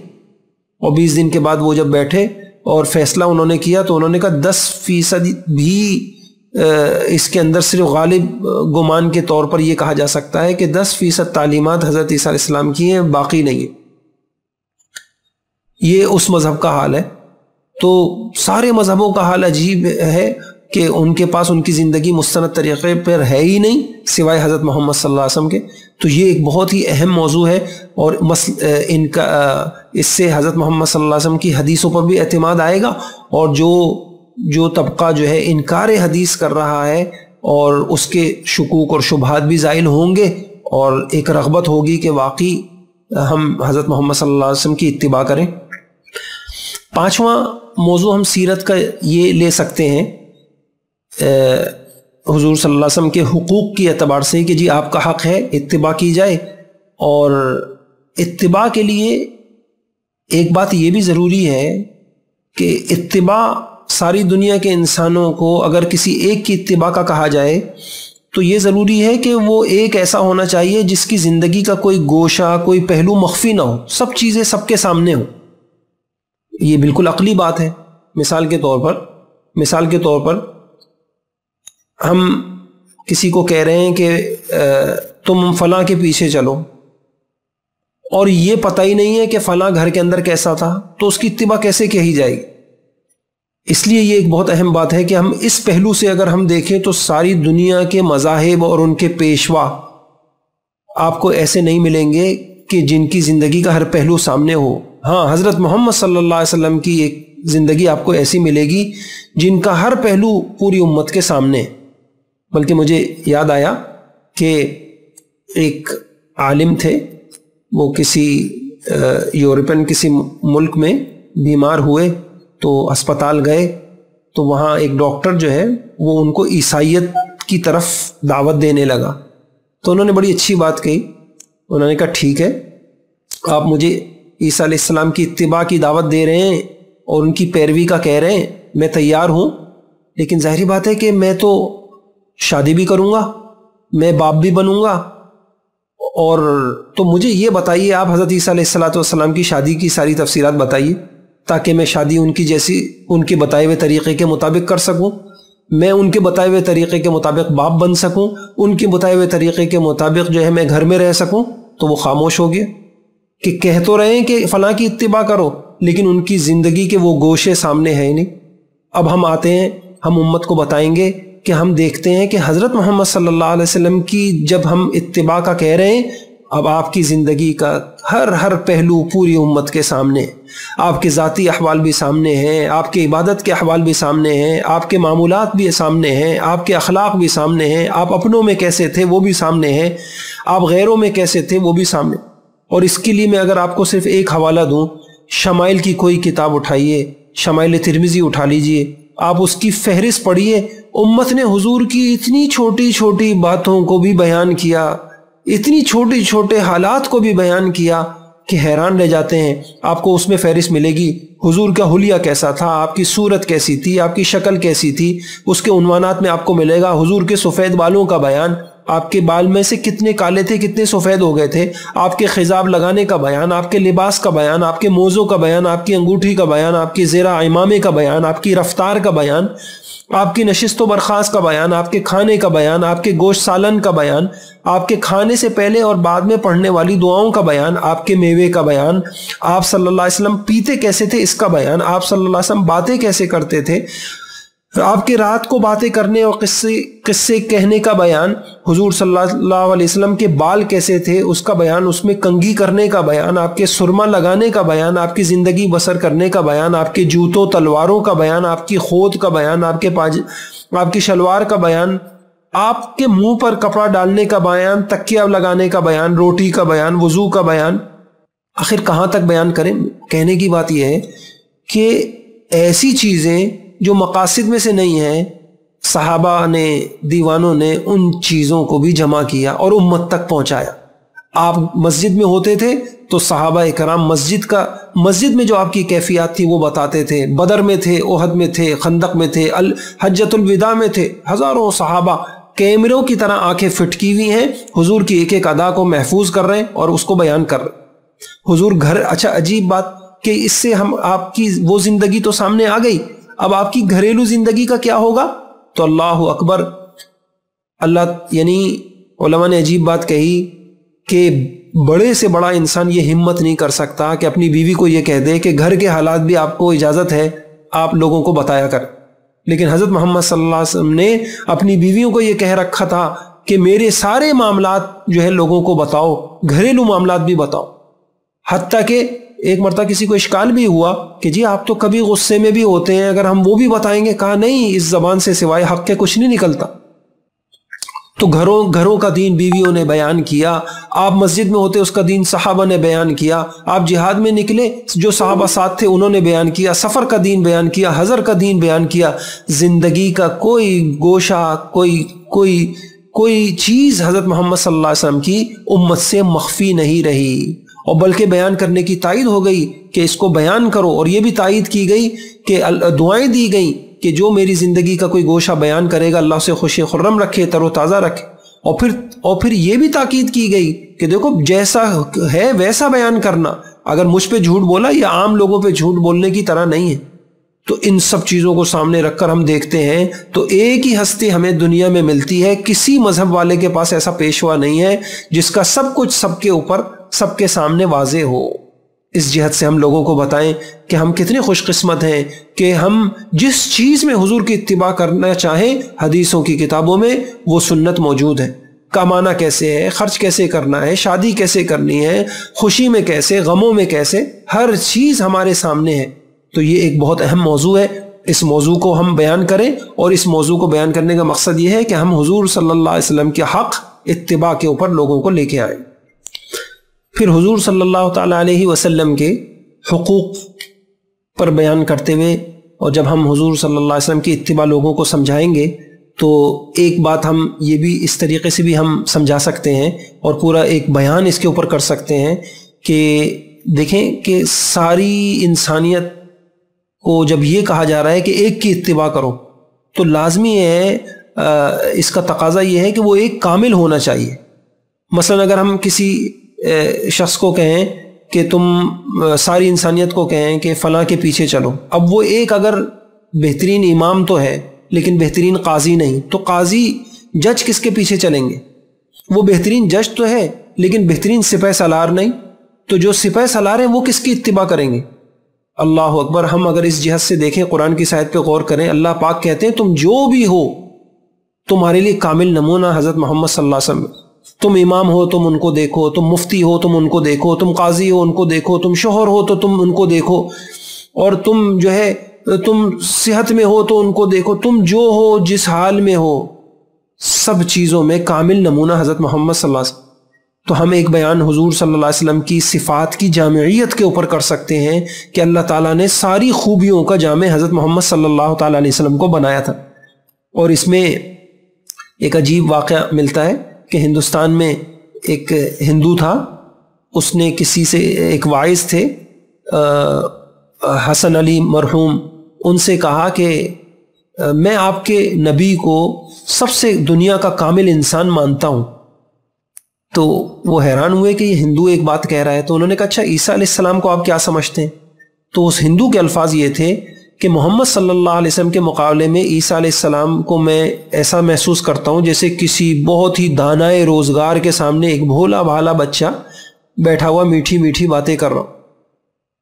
اور 20 دن کے بعد وہ جب بیٹھے اور فیصلہ انہوں نے کیا تو انہوں نے کہا 10% بھی اس کے اندر صرف غالب گمان کے طور پر یہ کہا جا سکتا ہے کہ 10% تعلیمات حضرت عیسیٰ علیہ السلام کی ہیں، باقی نہیں ہے۔ یہ اس مذہب کا حال ہے۔ تو سارے مذہبوں کا حال عجیب ہے کہ ان کے پاس ان کی زندگی مستند طریقے پر ہے ہی نہیں سوائے حضرت محمد صلی اللہ علیہ وسلم کے۔ تو یہ ایک بہت ہی اہم موضوع ہے، اور ان کا اس سے حضرت محمد صلی اللہ علیہ وسلم کی حدیثوں پر بھی اعتماد آئے گا، اور جو طبقہ جو ہے انکار حدیث کر رہا ہے اور اس کے شکوک اور شبہات بھی زائل ہوں گے، اور ایک رغبت ہوگی کہ واقعی ہم حضرت محمد صلی اللہ علیہ وسلم کی اتباع کریں۔ 5واں موضوع ہم سیرت کا یہ لے سکتے ہیں حضور صلی اللہ علیہ وسلم کے حقوق کے اعتبار سے کہ جی آپ کا حق ہے اتباع کی جائے، اور اتباع کے لیے ایک بات یہ بھی ضروری ہے کہ اتباع ساری دنیا کے انسانوں کو اگر کسی ایک کی اتباع کا کہا جائے تو یہ ضروری ہے کہ وہ ایک ایسا ہونا چاہیے جس کی زندگی کا کوئی گوشہ، کوئی پہلو مخفی نہ ہو، سب چیزیں سب کے سامنے ہوں۔ یہ بالکل عقلی بات ہے۔ مثال کے طور پر ہم کسی کو کہہ رہے ہیں کہ تم فلاں کے پیچھے چلو، اور یہ پتہ ہی نہیں ہے کہ فلاں گھر کے اندر کیسا تھا، تو اس کی اتباع کیسے کہی جائے گی؟ اس لیے یہ ایک بہت اہم بات ہے کہ ہم اس پہلو سے اگر ہم دیکھیں تو ساری دنیا کے مذاہب اور ان کے پیشوا آپ کو ایسے نہیں ملیں گے کہ جن کی زندگی کا ہر پہلو سامنے ہو۔ ہاں، حضرت محمد صلی اللہ علیہ وسلم کی ایک زندگی آپ کو ایسی ملے گی جن کا ہر پہلو پوری امت کے سامنے ہے۔ بلکہ مجھے یاد آیا کہ ایک عالم تھے، وہ کسی یورپین کسی ملک میں بیمار ہوئے تو اسپتال گئے، تو وہاں ایک ڈاکٹر جو ہے وہ ان کو عیسائیت کی طرف دعوت دینے لگا۔ تو انہوں نے بڑی اچھی بات کہی، انہوں نے کہا ٹھیک ہے، آپ مجھے عیسیٰ علیہ السلام کی اتباع کی دعوت دے رہے ہیں اور ان کی پیروی کا کہہ رہے ہیں، میں تیار ہوں، لیکن ظاہری بات ہے کہ میں تو شادی بھی کروں گا، میں باپ بھی بنوں گا، اور تو مجھے یہ بتائیے آپ حضرت عیسیٰ علیہ السلام کی شادی کی ساری تفصیلات بتائیے تاکہ میں شادی ان کی جیسی ان کے بتائے ہوئے طریقے کے مطابق کر سکوں، میں ان کے بتائے ہوئے طریقے کے مطابق باپ بن سکوں، ان کے بتائے ہوئے طریقے کے مطابق جو ہے میں گھر میں رہ سکوں۔ تو وہ خاموش ہو گیا کہ کہہ تو رہے ہیں کہ فلاں کی اتباع کرو، لیکن ان کی زندگی کے وہ گوشے سامنے ہیں نہیں۔ اب ہم آتے ہیں، ہم امت کو بتائیں گے کہ ہم دیکھتے ہیں کہ حضرت محمد صلی اللہ علیہ وسلم کی جب ہم اتباع کا کہہ رہے ہیں، اب آپ کی زندگی کا ہر پہلو پوری امت کے سامنے، آپ کے ذاتی احوال بھی سامنے ہیں، آپ کے عبادت کے احوال بھی سامنے ہیں، آپ کے معمولات بھی سامنے ہیں، آپ کے اخلاق بھی سامنے ہیں، آپ اپنوں میں کیسے تھے وہ بھی سامنے ہیں، آپ غیروں میں کیسے تھے وہ بھی سامنے۔ اور اس کے لیے میں اگر آپ کو صرف ایک حوالہ دوں، شمائل کی کوئی کتاب اٹھائیے، شمائل ترمذی اٹھا لیجئے، آپ اس کی فہرست پڑھیے، امت نے حضور کی اتنی چھوٹی چھوٹی باتوں کو بھی بیان کیا، اتنی چھوٹی چھوٹے حالات کو بھی بیان کیا کہ حیران رہ جاتے ہیں۔ آپ کو اس میں فہرست ملے گی حضور کا حلیہ کیسا تھا، آپ کی صورت کیسی تھی، آپ کی شکل کیسی تھی۔ اس کے عنوانات میں آپ کو ملے گا حضور کے سفید بالوں کا بیان، آپ کے بال میں سے کتنے کالے تھے کتنے سفید ہو گئے تھے، آپ کے خضاب لگانے کا بیان، آپ کے لباس کا بیان، آپ کے موزوں کا بیان، آپ کی انگوٹھی کا بیان، آپ کی زیرہ امامے کا بیان، آپ کی رفتار کا بیان، آپ کی نشست و برخاست کا بیان، آپ کے کھانے کا بیان، آپ کے گوشت سالن کا بیان، آپ کے کھانے سے پہلے اور بعد میں پڑھنے والی دعاؤں کا بیان، آپ کے میوے کا بیان، آپ صلی اللہ علیہ وسلم پیتے کیسے تھے اس کا بیان، آپ صلی اللہ علیہ وسلم باتیں کیسے کرتے تھے، آپ کے رات کو باتیں کرنے اور قصے کہنے کا بیان، حضور صلی اللہ علیہ وسلم کے بال کیسے تھے اس کا بیان، اس میں کنگھی کرنے کا بیان، آپ کے سرما لگانے کا بیان، آپ کی زندگی بسر کرنے کا بیان، آپ کے جوتوں تلواروں کا بیان، آپ کی خود کا بیان، آپ کی شلوار کا بیان، آپ کے منہ پر کپڑا ڈالنے کا بیان، تکیہ لگانے کا بیان، روٹی کا بیان، وضو کا بیان، آخر کہاں تک بیان کریں؟ کہنے کی بات یہ ہے کہ ایسی چیزیں جو مقاصد میں سے نہیں ہیں، صحابہ نے، دیوانوں نے ان چیزوں کو بھی جمع کیا اور امت تک پہنچایا۔ آپ مسجد میں ہوتے تھے تو صحابہ کرام مسجد میں جو آپ کی کیفیات تھی وہ بتاتے تھے، بدر میں تھے، احد میں تھے، خندق میں تھے، حجۃ الوداع میں تھے، ہزاروں صحابہ کیمروں کی طرح آنکھیں فٹ کی ہوئی ہیں، حضور کی ایک ایک ادا کو محفوظ کر رہے ہیں اور اس کو بیان کر رہے ہیں۔ حضور گھر، اچھا عجیب بات کہ اس سے ہم آپ کی وہ زندگی تو سامنے آ گئی، اب آپ کی گھریلو زندگی کا کیا ہوگا؟ تو اللہ اکبر، اللہ یعنی علماء نے عجیب بات کہی کہ بڑے سے بڑا انسان یہ ہمت نہیں کر سکتا کہ اپنی بیوی کو یہ کہہ دے کہ گھر کے حالات بھی آپ کو اجازت ہے آپ لوگوں کو بتایا کر، لیکن حضرت محمد صلی اللہ علیہ وسلم نے اپنی بیویوں کو یہ کہہ رکھا تھا کہ میرے سارے معاملات جو ہے لوگوں کو بتاؤ، گھریلو معاملات بھی بتاؤ۔ حتیٰ کہ ایک مرتبہ کسی کو اشکال بھی ہوا کہ جی آپ تو کبھی غصے میں بھی ہوتے ہیں، اگر ہم وہ بھی بتائیں گے، کہا نہیں، اس زبان سے سوائے حق کے کچھ نہیں نکلتا۔ تو گھروں کا دین بیویوں نے بیان کیا، آپ مسجد میں ہوتے اس کا دین صحابہ نے بیان کیا، آپ جہاد میں نکلے جو صحابہ ساتھ تھے انہوں نے بیان کیا، سفر کا دین بیان کیا، حضر کا دین بیان کیا۔ زندگی کا کوئی گوشہ، کوئی چیز حضرت محمد صلی اللہ علیہ وسلم کی امت سے مخفی نہیں رہی، اور بلکہ بیان کرنے کی تائید ہو گئی کہ اس کو بیان کرو، اور یہ بھی تائید کی گئی کہ دعائیں دی گئیں کہ جو میری زندگی کا کوئی گوشہ بیان کرے گا اللہ سے خوشی خرم رکھے، تر و تازہ رکھے۔ اور پھر یہ بھی تاکید کی گئی کہ دیکھو جیسا ہے ویسا بیان کرنا، اگر مجھ پہ جھوٹ بولا یا عام لوگوں پہ جھوٹ بولنے کی طرح نہیں ہے۔ تو ان سب چیزوں کو سامنے رکھ کر ہم دیکھتے ہیں تو ایک ہی ہستی ہمیں دنیا میں ملتی ہے، کسی مذہب والے کے پاس ایسا پیشوا نہیں ہے جس کا سب کچھ سب کے اوپر، سب کے سامنے واضح ہو۔ اس جہت سے ہم لوگوں کو بتائیں کہ ہم کتنے خوش قسمت ہیں کہ ہم جس چیز میں حضور کی اتباع کرنا چاہیں حدیثوں کی کتابوں میں وہ سنت موجود ہے۔ کمانا کیسے ہے، خرچ کیسے کرنا ہے، شادی کیسے کرنی ہے، خوشی میں کیسے، غموں میں کیسے، ہر چیز ہمارے سامنے ہے۔ تو یہ ایک بہت اہم موضوع ہے، اس موضوع کو ہم بیان کریں، اور اس موضوع کو بیان کرنے کا مقصد یہ ہے کہ ہم حضور صلی اللہ علیہ وسلم کے حق اتباع کے اوپر لوگوں کو لے کے آئیں۔ پھر حضور صلی اللہ تعالیٰ علیہ وسلم کے حقوق پر بیان کرتے ہوئے، اور جب ہم حضور صلی اللہ علیہ وسلم کی اتباع لوگوں کو سمجھائیں گے تو ایک بات ہم یہ بھی اس طریقے سے بھی ہم سمجھا سکتے ہیں اور پورا ایک بیان اس کے اوپر کر سکتے ہیں کہ دیکھیں کہ ساری انسانیت کو جب یہ کہا جا رہا ہے کہ ایک کی اتباع کرو تو لازمی ہے، اس کا تقاضا یہ ہے کہ وہ ایک کامل ہونا چاہیے۔ مثلا اگر ہم کسی شخص کو کہیں کہ تم ساری انسانیت کو کہیں کہ فلاں کے پیچھے چلو، اب وہ ایک اگر بہترین امام تو ہے لیکن بہترین قاضی نہیں، تو قاضی جج کس کے پیچھے چلیں گے؟ وہ بہترین جج تو ہے لیکن بہترین سپہ سالار نہیں، تو جو سپہ سالار ہیں وہ کس کی اتباع کریں گے؟ اللہ اکبر۔ ہم اگر اس جہت سے دیکھیں، قرآن کی آیت پہ غور کریں، اللہ پاک کہتے ہیں تم جو بھی ہو تمہارے لیے کامل نمونہ حضرت محمد صلی اللہ علیہ وسلم۔ تم امام ہو تم ان کو دیکھو، تم مفتی ہو تم ان کو دیکھو، تم قاضی ہو ان کو دیکھو، تم شوہر ہو تو تم ان کو دیکھو، اور تم جو ہے تم صحت میں ہو تو ان کو دیکھو، تم جو ہو جس حال میں ہو، سب چیزوں میں کامل نمونہ حضرت محمد صلی اللہ علیہ وسلم۔ تو ہم ایک بیان حضور صلی اللہ علیہ وسلم کی صفات کی جامعیت کے اوپر کر سکتے ہیں کہ اللہ تعالیٰ نے ساری خوبیوں کا جامع حضرت محمد صلی اللہ تعالیٰ علیہ وسلم کو بنایا تھا۔ اور اس میں ایک عجیب واقعہ ملتا ہے کہ ہندوستان میں ایک ہندو تھا، اس نے کسی سے، ایک واعظ تھے حسن علی مرحوم، ان سے کہا کہ میں آپ کے نبی کو سب سے دنیا کا کامل انسان مانتا ہوں۔ تو وہ حیران ہوئے کہ یہ ہندو ایک بات کہہ رہا ہے، تو انہوں نے کہا اچھا عیسیٰ علیہ السلام کو آپ کیا سمجھتے ہیں؟ تو اس ہندو کے الفاظ یہ تھے کہ محمد صلی اللہ علیہ وسلم کے مقابلے میں عیسیٰ علیہ السلام کو میں ایسا محسوس کرتا ہوں جیسے کسی بہت ہی دانائے روزگار کے سامنے ایک بھولا بھالا بچہ بیٹھا ہوا میٹھی میٹھی باتیں کر رہا ہوں۔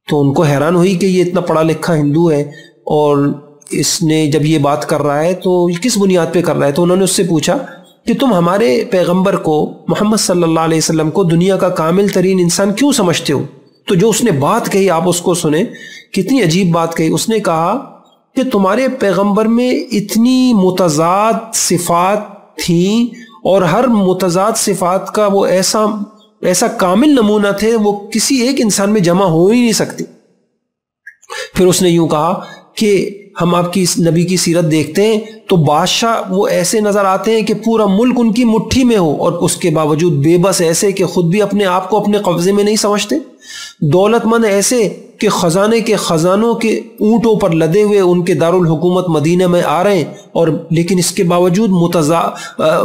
تو ان کو حیران ہوئی کہ یہ اتنا پڑھا لکھا ہندو ہے اور اس نے جب یہ بات کر رہا ہے تو کس بنیاد پہ کر رہا ہے؟ تو انہوں نے اس سے پوچھا کہ تم ہمارے پیغمبر کو محمد صلی اللہ علیہ وسلم کو دنیا کا کامل ترین انسان کیوں سمجھتے ہو؟ تو جو اس نے بات کہی آپ اس کو سنیں، کتنی عجیب بات کہی۔ اس نے کہا کہ تمہارے پیغمبر میں اتنی متضاد صفات تھیں اور ہر متضاد صفات کا وہ ایسا کامل نمونہ تھے، وہ کسی ایک انسان میں جمع ہو ہی نہیں سکتی۔ پھر اس نے یوں کہا کہ ہم آپ کی نبی کی سیرت دیکھتے ہیں تو بادشاہ وہ ایسے نظر آتے ہیں کہ پورا ملک ان کی مٹھی میں ہو، اور اس کے باوجود بے بس ایسے کہ خود بھی اپنے آپ کو اپنے قبضے میں نہیں سمجھتے، دولت مند ایسے کہ خزانے کے خزانوں کے اونٹوں پر لدے ہوئے ان کے دارالحکومت مدینہ میں آ رہے ہیں، اور لیکن اس کے باوجود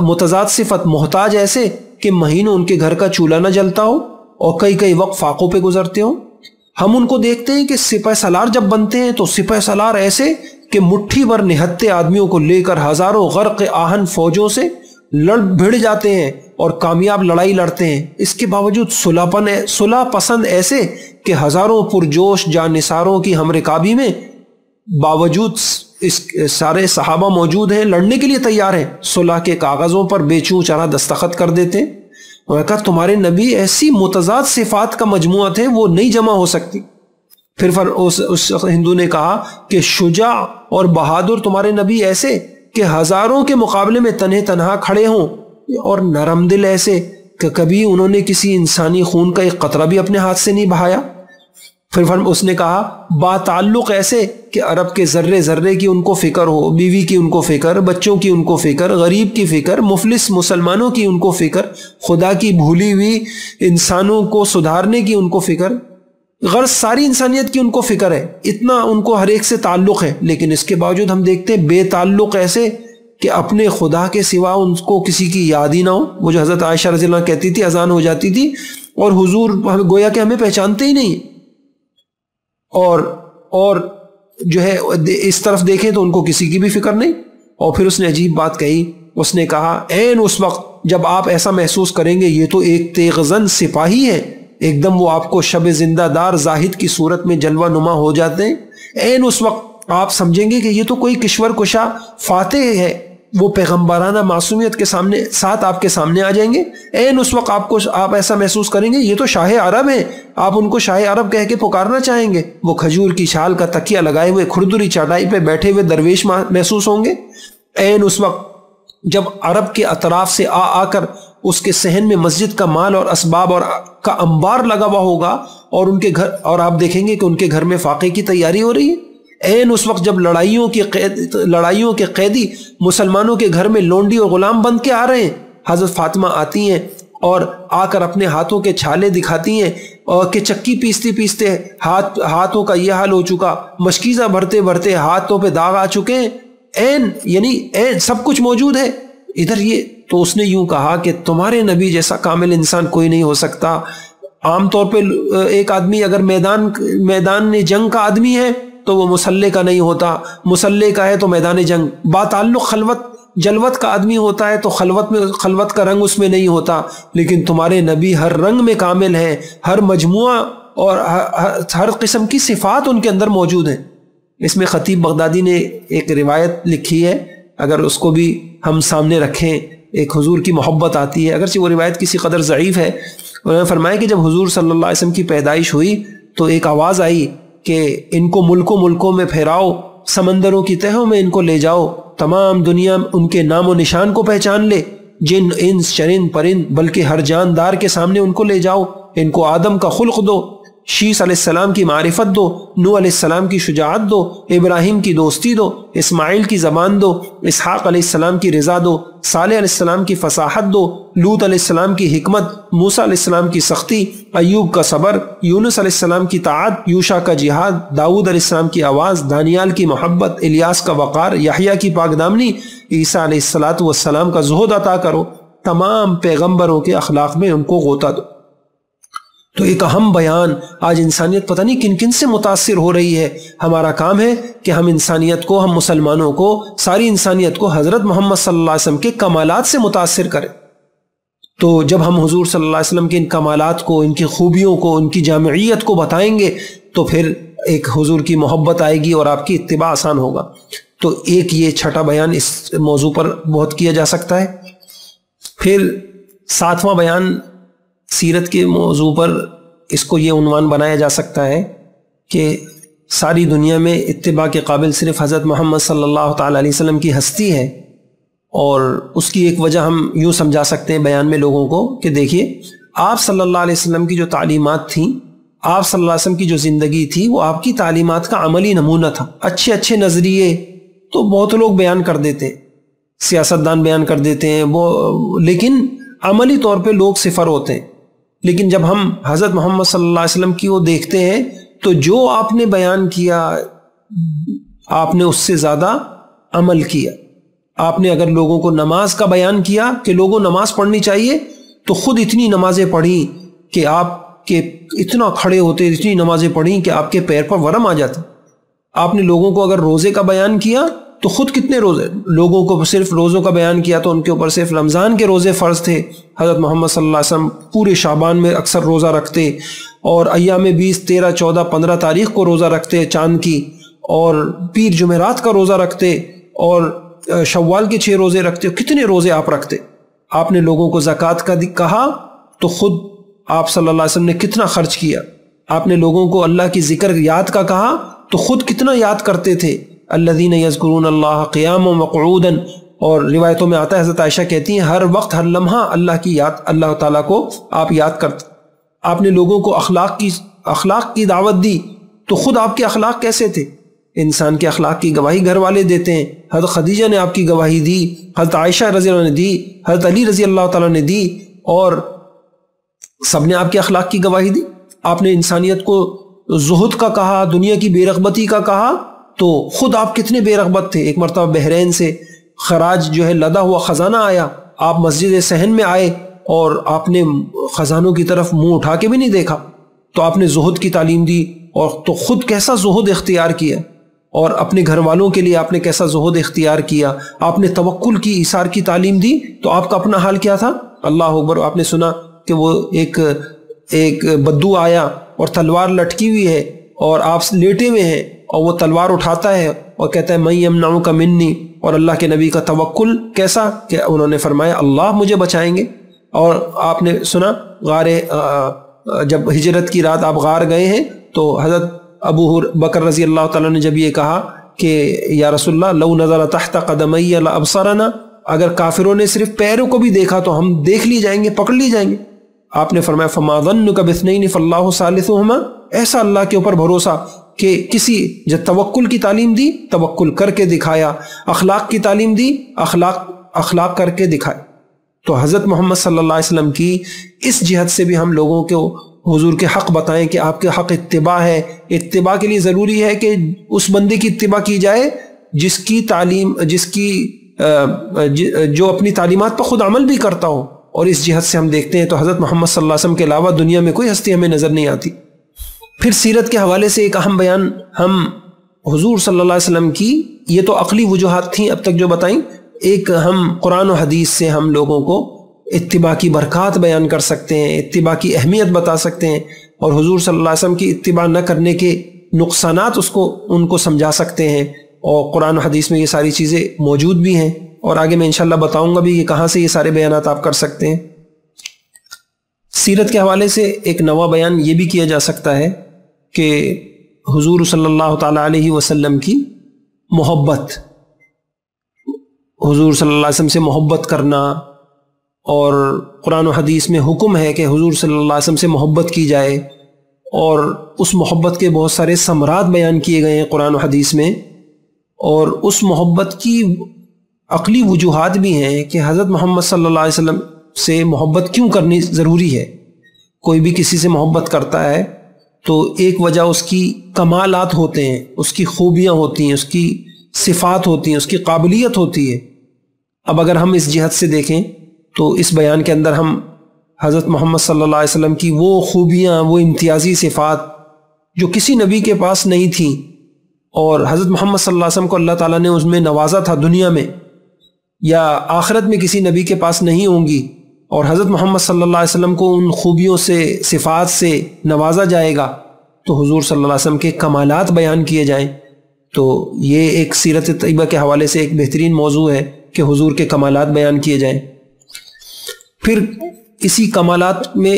متضاد صفت محتاج ایسے کہ مہینوں ان کے گھر کا چولہا نہ جلتا ہو اور کئی وقت فاقوں پہ گزرتے ہوں۔ ہم ان کو دیکھتے ہیں کہ سپہ سالار جب بنتے ہیں تو سپہ سالار ایسے کہ مٹھی بھر نہتے آدمیوں کو لے کر ہزاروں غرق آہن فوجوں سے لڑ بھڑ جاتے ہیں اور کامیاب لڑائی لڑتے ہیں۔ اس کے باوجود صلح پسند ایسے کہ ہزاروں پرجوش جانثاروں کی ہم رکابی میں باوجود اس سارے صحابہ موجود ہیں، لڑنے کے لیے تیار ہیں، صلح کے کاغذوں پر بے چوں چرا دستخط کر دیتے ہیں۔ انہوں نے کہا تمہارے نبی ایسی متضاد صفات کا مجموعہ تھے، وہ نہیں جمع ہو سکتی۔ پھر اس ہندو نے کہا کہ شجاع اور بہادر تمہارے نبی ایسے کہ ہزاروں کے مقابلے میں تنہا کھڑے ہوں، اور نرم دل ایسے کہ کبھی انہوں نے کسی انسانی خون کا ایک قطرہ بھی اپنے ہاتھ سے نہیں بہایا۔ پھر اس نے کہا با تعلق ایسے کہ عرب کے ذرے ذرے کی ان کو فکر ہو، بیوی کی ان کو فکر، بچوں کی ان کو فکر، غریب کی فکر، مفلس مسلمانوں کی ان کو فکر، خدا کی بھولی ہوئی انسانوں کو سدھارنے کی ان کو فکر، غرض ساری انسانیت کی ان کو فکر ہے، اتنا ان کو ہر ایک سے تعلق ہے۔ لیکن اس کے باوجود ہم دیکھتے ہیں بے تعلق ایسے کہ اپنے خدا کے سوا ان کو کسی کی یاد ہی نہ ہو۔ وہ جو حضرت عائشہ رضی اللہ عنہا کہتی تھی اذان ہو جاتی تھی اور حضور گویا کہ ہمیں پہچانتے ہی نہیں، اور جو ہے اس طرف دیکھیں تو ان کو کسی کی بھی فکر نہیں۔ اور پھر اس نے عجیب بات کہی، اس نے کہا عین اس وقت جب آپ ایسا محسوس کریں گے یہ تو ایک تیغزن سپاہی ہے، ایک دم وہ آپ کو شب زندہ دار زاہد کی صورت میں جلوہ نما ہو جاتے ہیں، عین اس وقت آپ سمجھیں گے کہ یہ تو کوئی کشور کشا فاتح ہے، وہ پیغمبرانہ معصومیت کے ساتھ آپ کے سامنے آ جائیں گے۔ عین اس وقت آپ ایسا محسوس کریں گے یہ تو شاہ عرب ہیں، آپ ان کو شاہ عرب کہہ کے پکارنا چاہیں گے۔ وہ کھجور کی چھال کا تکیہ لگائے ہوئے کھردری چٹائی پہ بیٹھے ہوئے درویش محسوس ہوں گے۔ عین اس وقت جب عرب کے اطراف سے آ کر اس کے صحن میں مسجد کا مال اور اسباب اور کا انبار لگا ہوا ہوگا، اور ان کے گھر، اور آپ دیکھیں گے کہ ان کے گھر میں فاقے کی تیاری ہو رہی ہے۔ عین اس وقت جب لڑائیوں کے قیدی مسلمانوں کے گھر میں لونڈی اور غلام بن کے آ رہے ہیں، حضرت فاطمہ آتی ہیں اور آ کر اپنے ہاتھوں کے چھالے دکھاتی ہیں، اور کہ چکی پیستے پیستے ہاتھوں کا یہ حال ہو چکا، مشکیزہ بھرتے بھرتے ہاتھوں پہ داغ آ چکے ہیں۔ عین سب کچھ موجود ہے ادھر۔ یہ تو اس نے یوں کہا کہ تمہارے نبی جیسا کامل انسان کوئی نہیں ہو سکتا۔ عام طور پہ ایک آدمی اگر میدان جنگ کا آدمی ہے تو وہ مسلح کا نہیں ہوتا، مسلح کا ہے تو میدان جنگ، با تعلق خلوت جلوت کا آدمی ہوتا ہے تو خلوت کا رنگ اس میں نہیں ہوتا۔ لیکن تمہارے نبی ہر رنگ میں کامل ہیں، ہر مجموعہ اور ہر قسم کی صفات ان کے اندر موجود ہیں۔ اس میں خطیب بغدادی نے ایک روایت لکھی ہے، اگر اس کو بھی ہم سامنے رکھیں ایک حضور کی محبت آتی ہے، اگرچہ وہ روایت کسی قدر ضعیف ہے۔ انہوں نے فرمایا کہ جب حضور صلی اللہ علیہ وسلم کی پیدائش ہوئی تو ایک آواز آئی کہ ان کو ملکوں میں پھیراؤ، سمندروں کی تہوں میں ان کو لے جاؤ، تمام دنیا ان کے نام و نشان کو پہچان لے، جن انس چرند پرند بلکہ ہر جاندار کے سامنے ان کو لے جاؤ، ان کو آدم کا خلق دو، شیس علیہ السلام کی معرفت دو، نوح علیہ السلام کی شجاعت دو، ابراہیم کی دوستی دو، اسماعیل کی زبان دو، اسحاق علیہ السلام کی رضا دو، صالح علیہ السلام کی فصاحت دو، لوط علیہ السلام کی حکمت، موسیٰ علیہ السلام کی سختی، ایوب کا صبر، یونس علیہ السلام کی طاعت، یوشع کا جہاد، داؤد علیہ السلام کی آواز، دانیال کی محبت، الیاس کا وقار، یحییٰ کی پاک دامنی، عیسیٰ علیہ السلام کا زہد عطا کرو، تمام پیغمبروں کے اخلاق میں ان کو غوطہ دو۔ تو ایک اہم بیان، آج انسانیت پتہ نہیں کن کن سے متاثر ہو رہی ہے۔ ہمارا کام ہے کہ ہم انسانیت کو، ہم مسلمانوں کو، ساری انسانیت کو حضرت محمد صلی اللہ علیہ وسلم کے کمالات سے متاثر کریں۔ تو جب ہم حضور صلی اللہ علیہ وسلم کے ان کمالات کو، ان کی خوبیوں کو، ان کی جامعیت کو بتائیں گے تو پھر ایک حضور کی محبت آئے گی اور آپ کی اتباع آسان ہوگا۔ تو ایک یہ چھٹا بیان اس موضوع پر بہت کیا جا سکتا ہے۔ پھر ساتواں بیان سیرت کے موضوع پر اس کو یہ عنوان بنایا جا سکتا ہے کہ ساری دنیا میں اتباع کے قابل صرف حضرت محمد صلی اللہ تعالی علیہ وسلم کی ہستی ہے، اور اس کی ایک وجہ ہم یوں سمجھا سکتے ہیں بیان میں لوگوں کو کہ دیکھیے آپ صلی اللہ علیہ وسلم کی جو تعلیمات تھیں، آپ صلی اللہ علیہ وسلم کی جو زندگی تھی، وہ آپ کی تعلیمات کا عملی نمونہ تھا۔ اچھے اچھے نظریے تو بہت لوگ بیان کر دیتے ہیں، سیاستدان بیان کر دیتے ہیں وہ، لیکن عملی طور پہ لوگ صفر ہوتے ہیں۔ لیکن جب ہم حضرت محمد صلی اللہ علیہ وسلم کی وہ دیکھتے ہیں تو جو آپ نے بیان کیا آپ نے اس سے زیادہ عمل کیا۔ آپ نے اگر لوگوں کو نماز کا بیان کیا کہ لوگوں نماز پڑھنی چاہیے تو خود اتنی نمازیں پڑھیں کہ آپ کے اتنا کھڑے ہوتے، اتنی نمازیں پڑھیں کہ آپ کے پیر پر ورم آ جاتے۔ آپ نے لوگوں کو اگر روزے کا بیان کیا تو خود کتنے روزے، لوگوں کو صرف روزوں کا بیان کیا تو ان کے اوپر صرف رمضان کے روزے فرض تھے۔ حضرت محمد صلی اللہ علیہ وسلم پورے شعبان میں اکثر روزہ رکھتے، اور ایام 20، 13، 14، 15 تاریخ کو روزہ رکھتے چاند کی، اور پیر جمعرات کا روزہ رکھتے، اور شوال کے 6 روزے رکھتے۔ کتنے روزے آپ رکھتے۔ آپ نے لوگوں کو زکوٰۃ کا کہا تو خود آپ صلی اللہ علیہ وسلم نے کتنا خرچ کیا۔ آپ نے لوگوں کو اللہ کی ذکر یاد کا کہا تو خود کتنا یاد کرتے تھے۔ الذین یذکرون اللہ قیاما وقعودا، اور روایتوں میں آتا ہے حضرت عائشہ کہتی ہیں ہر وقت ہر لمحہ اللہ کی یاد، اللہ تعالیٰ کو آپ یاد کرتے۔ آپ نے لوگوں کو اخلاق کی دعوت دی تو خود آپ کے اخلاق کیسے تھے؟ انسان کے اخلاق کی گواہی گھر والے دیتے ہیں۔ حضرت خدیجہ نے آپ کی گواہی دی، حضرت عائشہ رضی اللہ عنہ نے دی، حضرت علی رضی اللہ تعالیٰ نے دی، اور سب نے آپ کے اخلاق کی گواہی دی۔ آپ نے انسانیت کو زہد کا کہا، دنیا کی بے رغبتی کا کہا، تو خود آپ کتنے بے رغبت تھے۔ ایک مرتبہ بحرین سے خراج جو ہے لدا ہوا خزانہ آیا، آپ مسجد صحن میں آئے اور آپ نے خزانوں کی طرف منہ اٹھا کے بھی نہیں دیکھا، تو آپ نے زہد کی تعلیم دی، اور تو خود کیسا زہد اختیار کیا، اور اپنے گھر والوں کے لیے آپ نے کیسا زہد اختیار کیا۔ آپ نے توکل کی، ایثار کی تعلیم دی، تو آپ کا اپنا حال کیا تھا؟ اللہ اکبر۔ آپ نے سنا کہ وہ ایک بدو آیا اور تلوار لٹکی ہوئی ہے اور آپ لیٹے ہوئے ہیں، اور وہ تلوار اٹھاتا ہے اور کہتا ہے میں یمنعک منی، اور اللہ کے نبی کا توکل کیسا کہ انہوں نے فرمایا اللہ مجھے بچائیں گے۔ اور آپ نے سنا جب ہجرت کی رات آپ غار گئے ہیں تو حضرت ابو بکر رضی اللہ تعالیٰ نے جب یہ کہا کہ یا رسول اللہ لو نظر تحت قدمی لابصرنا، اگر کافروں نے صرف پیروں کو بھی دیکھا تو ہم دیکھ لی جائیں گے، پکڑ لی جائیں گے۔ آپ نے فرمایا فما ظنک باثنین فاللہ ثالثہما، ایسا اللہ کے اوپر بھروسہ کہ جب توکل کی تعلیم دی توکل کر کے دکھایا، اخلاق کی تعلیم دی اخلاق کر کے دکھایا۔ تو حضرت محمد صلی اللہ علیہ وسلم کی اس جہت سے بھی ہم لوگوں کو حضور کے حق بتائیں کہ آپ کے حق اتباع ہے۔ اتباع کے لیے ضروری ہے کہ اس بندے کی اتباع کی جائے جس کی تعلیم جو اپنی تعلیمات پر خود عمل بھی کرتا ہو، اور اس جہت سے ہم دیکھتے ہیں تو حضرت محمد صلی اللہ علیہ وسلم کے علاوہ دنیا میں کوئی ہستی ہمیں نظر نہیں آتی۔ پھر سیرت کے حوالے سے ایک اہم بیان ہم حضور صلی اللہ علیہ وسلم کی، یہ تو عقلی وجوہات تھیں اب تک جو بتائیں، ایک ہم قرآن و حدیث سے ہم لوگوں کو اتباع کی برکات بیان کر سکتے ہیں، اتباع کی اہمیت بتا سکتے ہیں، اور حضور صلی اللہ علیہ وسلم کی اتباع نہ کرنے کے نقصانات ان کو سمجھا سکتے ہیں، اور قرآن و حدیث میں یہ ساری چیزیں موجود بھی ہیں، اور آگے میں انشاءاللہ بتاؤں گا بھی کہ کہاں سے یہ سارے بیانات آپ کر سکتے ہیں۔ سیرت کے حوالے سے ایک نواں بیان یہ بھی کیا جا سکتا ہے کہ حضور صلی اللہ تعالیٰ علیہ وسلم کی محبت، حضور صلی اللہ علیہ وسلم سے محبت کرنا، اور قرآن و حدیث میں حکم ہے کہ حضور صلی اللہ علیہ وسلم سے محبت کی جائے، اور اس محبت کے بہت سارے ثمرات بیان کیے گئے ہیں قرآن و حدیث میں، اور اس محبت کی عقلی وجوہات بھی ہیں کہ حضرت محمد صلی اللہ علیہ وسلم سے محبت کیوں کرنی ضروری ہے۔ کوئی بھی کسی سے محبت کرتا ہے تو ایک وجہ اس کی کمالات ہوتے ہیں، اس کی خوبیاں ہوتی ہیں، اس کی صفات ہوتی ہیں، اس کی قابلیت ہوتی ہے۔ اب اگر ہم اس جہت سے دیکھیں تو اس بیان کے اندر ہم حضرت محمد صلی اللہ علیہ وسلم کی وہ خوبیاں، وہ امتیازی صفات جو کسی نبی کے پاس نہیں تھیں، اور حضرت محمد صلی اللہ علیہ وسلم کو اللہ تعالیٰ نے اس میں نوازا تھا دنیا میں یا آخرت میں کسی نبی کے پاس نہیں ہوں گی، اور حضرت محمد صلی اللہ علیہ وسلم کو ان خوبیوں سے، صفات سے نوازا جائے گا، تو حضور صلی اللہ علیہ وسلم کے کمالات بیان کیے جائیں۔ تو یہ ایک سیرت طیبہ کے حوالے سے ایک بہترین موضوع ہے کہ حضور کے کمالات بیان کیے جائیں۔ پھر اسی کمالات میں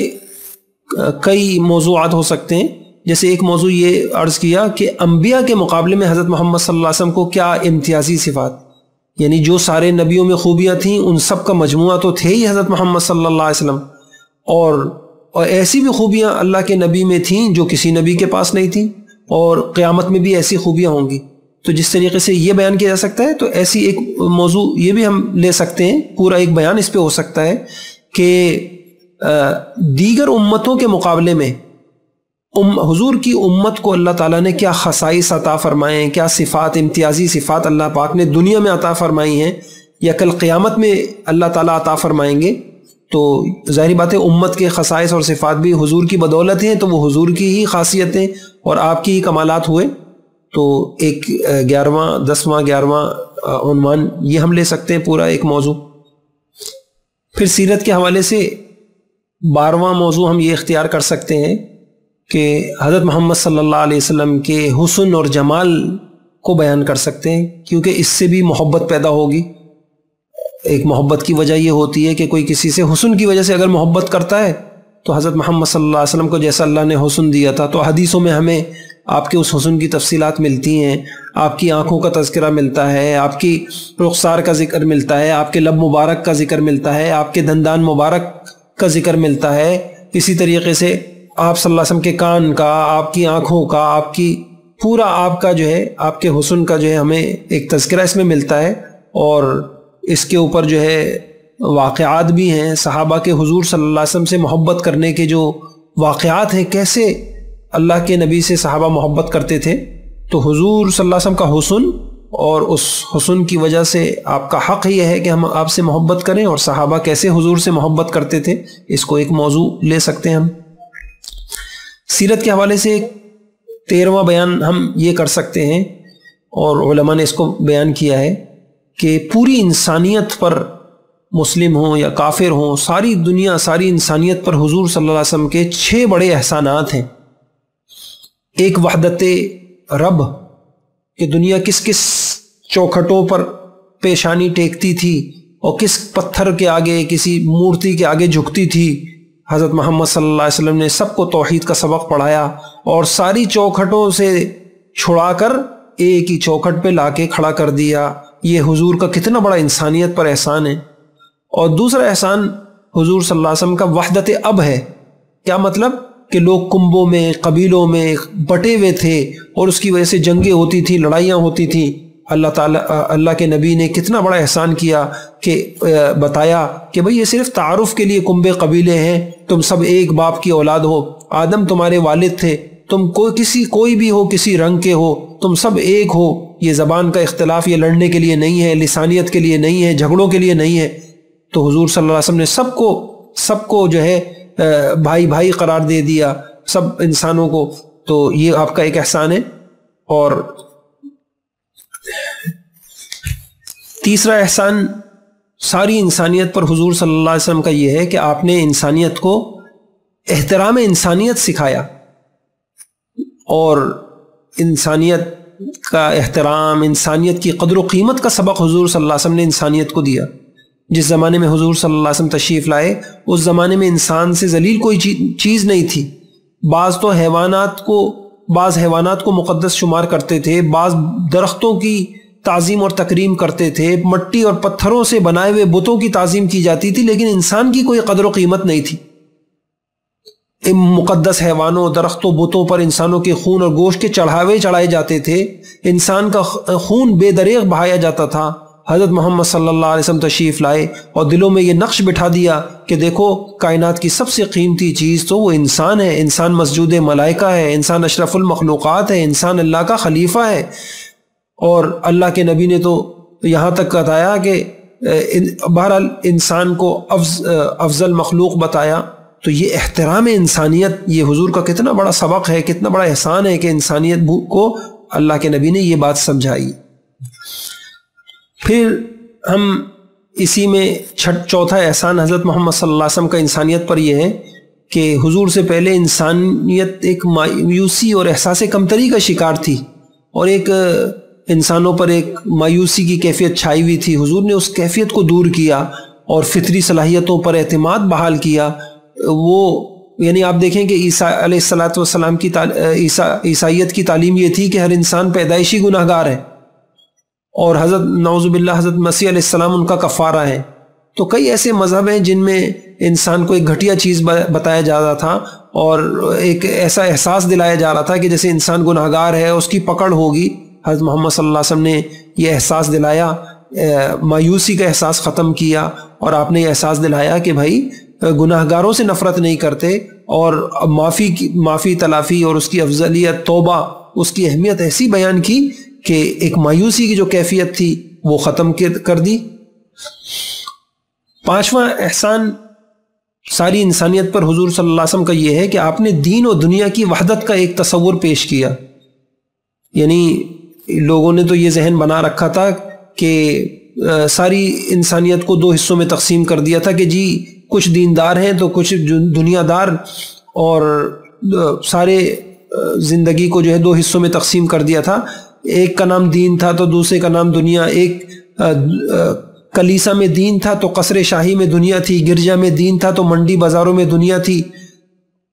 کئی موضوعات ہو سکتے ہیں، جیسے ایک موضوع یہ عرض کیا کہ انبیاء کے مقابلے میں حضرت محمد صلی اللہ علیہ وسلم کو کیا امتیازی صفات، یعنی جو سارے نبیوں میں خوبیاں تھیں ان سب کا مجموعہ تو تھے ہی حضرت محمد صلی اللہ علیہ وسلم، اور ایسی بھی خوبیاں اللہ کے نبی میں تھیں جو کسی نبی کے پاس نہیں تھیں، اور قیامت میں بھی ایسی خوبیاں ہوں گی۔ تو جس طریقے سے یہ بیان کیا جا سکتا ہے، تو ایسی ایک موضوع یہ بھی ہم لے سکتے ہیں، پورا ایک بیان اس پہ ہو سکتا ہے کہ دیگر امتوں کے مقابلے میں حضور کی امت کو اللہ تعالیٰ نے کیا خصائص عطا فرمائے ہیں، کیا صفات، امتیازی صفات اللہ پاک نے دنیا میں عطا فرمائی ہیں یا کل قیامت میں اللہ تعالیٰ عطا فرمائیں گے۔ تو ظاہری بات ہے امت کے خصائص اور صفات بھی حضور کی بدولت ہیں، تو وہ حضور کی ہی خاصیتیں اور آپ کی ہی کمالات ہوئے۔ تو ایک 11واں عنوان یہ ہم لے سکتے ہیں، پورا ایک موضوع۔ پھر سیرت کے حوالے سے 12واں موضوع ہم یہ اختیار کر سکتے ہیں کہ حضرت محمد صلی اللہ علیہ وسلم کے حسن اور جمال کو بیان کر سکتے ہیں، کیونکہ اس سے بھی محبت پیدا ہوگی۔ ایک محبت کی وجہ یہ ہوتی ہے کہ کوئی کسی سے حسن کی وجہ سے اگر محبت کرتا ہے تو حضرت محمد صلی اللہ علیہ وسلم کو جیسا اللہ نے حسن دیا تھا، تو حدیثوں میں ہمیں آپ کے اس حسن کی تفصیلات ملتی ہیں، آپ کی آنکھوں کا تذکرہ ملتا ہے، آپ کی رخسار کا ذکر ملتا ہے، آپ کے لب مبارک کا ذکر ملتا ہے، آپ کے دندان مبارک کا ذکر ملتا ہے۔ اسی طریقے سے آپ صلی اللہ علیہ وسلم کے کان کا، آپ کی آنکھوں کا، آپ کی پورا آپ کا جو ہے آپ کے حسن کا جو ہے ہمیں ایک تذکرہ اس میں ملتا ہے، اور اس کے اوپر جو ہے واقعات بھی ہیں صحابہ کے حضور صلی اللہ علیہ وسلم سے محبت کرنے کے جو واقعات ہیں، کیسے اللہ کے نبی سے صحابہ محبت کرتے تھے۔ تو حضور صلی اللہ علیہ وسلم کا حسن، اور اس حسن کی وجہ سے آپ کا حق یہ ہے کہ ہم آپ سے محبت کریں، اور صحابہ کیسے حضور سے محبت کرتے تھے، اس کو ایک موضوع لے سکتے ہیں ہم۔ سیرت کے حوالے سے 13واں بیان ہم یہ کر سکتے ہیں، اور علماء نے اس کو بیان کیا ہے کہ پوری انسانیت پر، مسلم ہوں یا کافر ہوں، ساری دنیا، ساری انسانیت پر حضور صلی اللہ علیہ وسلم کے 6 بڑے احسانات ہیں۔ ایک وحدت رب کہ دنیا کس کس چوکھٹوں پر پیشانی ٹیکتی تھی اور کس پتھر کے آگے، کسی مورتی کے آگے جھکتی تھی، حضرت محمد صلی اللہ علیہ وسلم نے سب کو توحید کا سبق پڑھایا اور ساری چوکھٹوں سے چھڑا کر ایک ہی چوکھٹ پہ لا کے کھڑا کر دیا۔ یہ حضور کا کتنا بڑا انسانیت پر احسان ہے۔ اور دوسرا احسان حضور صلی اللہ علیہ وسلم کا وحدت اب ہے۔ کیا مطلب؟ کہ لوگ کنبوں میں، قبیلوں میں بٹے ہوئے تھے اور اس کی وجہ سے جنگیں ہوتی تھیں، لڑائیاں ہوتی تھیں۔ اللہ کے نبی نے کتنا بڑا احسان کیا کہ بتایا کہ بھئی یہ صرف تعارف کے لیے کنبے قبیلے ہیں، تم سب ایک باپ کی اولاد ہو، آدم تمہارے والد تھے، تم کوئی بھی ہو، کسی رنگ کے ہو، تم سب ایک ہو۔ یہ زبان کا اختلاف یہ لڑنے کے لیے نہیں ہے، لسانیت کے لیے نہیں ہے، جھگڑوں کے لیے نہیں ہے۔ تو حضور صلی اللہ علیہ وسلم نے سب کو جو ہے بھائی بھائی قرار دے دیا، سب انسانوں کو۔ تو یہ آپ کا ایک احسان ہے۔ اور تیسرا احسان ساری انسانیت پر حضور صلی اللہ علیہ وسلم کا یہ ہے کہ آپ نے انسانیت کو احترام انسانیت سکھایا، اور انسانیت کا احترام، انسانیت کی قدر و قیمت کا سبق حضور صلی اللہ علیہ وسلم نے انسانیت کو دیا۔ جس زمانے میں حضور صلی اللہ علیہ وسلم تشریف لائے، اس زمانے میں انسان سے ذلیل کوئی چیز نہیں تھی۔ بعض حیوانات کو مقدس شمار کرتے تھے، بعض درختوں کی تعظیم اور تکریم کرتے تھے، مٹی اور پتھروں سے بنائے ہوئے بتوں کی تعظیم کی جاتی تھی، لیکن انسان کی کوئی قدر و قیمت نہیں تھی۔ مقدس حیوانوں، درختوں، بتوں پر انسانوں کے خون اور گوشت کے چڑھاوے چڑھائے جاتے تھے، انسان کا خون بے دریغ بہایا جاتا تھا۔ حضرت محمد صلی اللہ علیہ وسلم تشریف لائے اور دلوں میں یہ نقش بٹھا دیا کہ دیکھو کائنات کی سب سے قیمتی چیز تو وہ انسان ہے، انسان مسجود ملائکہ ہے، انسان اشرف المخلوقات ہے، انسان اللہ کا خلیفہ ہے۔ اور اللہ کے نبی نے تو یہاں تک بتایا کہ بہرحال انسان کو افضل مخلوق بتایا۔ تو یہ احترام انسانیت، یہ حضور کا کتنا بڑا سبق ہے، کتنا بڑا احسان ہے کہ انسانیت کو اللہ کے نبی نے یہ بات سمجھائی۔ پھر ہم اسی میں چوتھا احسان حضرت محمد صلی اللہ علیہ وسلم کا انسانیت پر یہ ہے کہ حضور سے پہلے انسانیت ایک مایوسی اور احساس کمتری کا شکار تھی، اور ایک انسانوں پر ایک مایوسی کی کیفیت چھائی ہوئی تھی۔ حضور نے اس کیفیت کو دور کیا اور فطری صلاحیتوں پر اعتماد بحال کیا۔ وہ یعنی آپ دیکھیں کہ عیسیٰ علیہ السلام کی عیسائیت کی تعلیم یہ تھی کہ ہر انسان پیدائشی گناہگار ہے، اور حضرت نعوذ باللہ حضرت مسیح علیہ السلام ان کا کفارہ ہے۔ تو کئی ایسے مذہب ہیں جن میں انسان کو ایک گھٹیا چیز بتایا جا رہا تھا اور ایک ایسا احساس دلایا جا رہا تھا کہ جیسے انسان گناہگار ہے، اس کی پکڑ ہوگی۔ حضرت محمد صلی اللہ علیہ وسلم نے یہ احساس دلایا، مایوسی کا احساس ختم کیا، اور آپ نے یہ احساس دلایا کہ بھائی گناہگاروں سے نفرت نہیں کرتے، اور معافی تلافی اور اس کی افضلیت، توبہ، اس کی اہمیت ایسی بیان کی کہ ایک مایوسی کی جو کیفیت تھی وہ ختم کر دی۔ پانچواں احسان ساری انسانیت پر حضور صلی اللہ علیہ وسلم کا یہ ہے کہ آپ نے دین و دنیا کی وحدت کا ایک تصور پیش کیا۔ یعنی لوگوں نے تو یہ ذہن بنا رکھا تھا کہ ساری انسانیت کو دو حصوں میں تقسیم کر دیا تھا کہ جی کچھ دیندار ہیں تو کچھ دنیا دار، اور سارے زندگی کو جو ہے دو حصوں میں تقسیم کر دیا تھا۔ ایک کا نام دین تھا تو دوسرے کا نام دنیا، ایک کلیسا میں دین تھا تو قصر شاہی میں دنیا تھی، گرجا میں دین تھا تو منڈی بازاروں میں دنیا تھی۔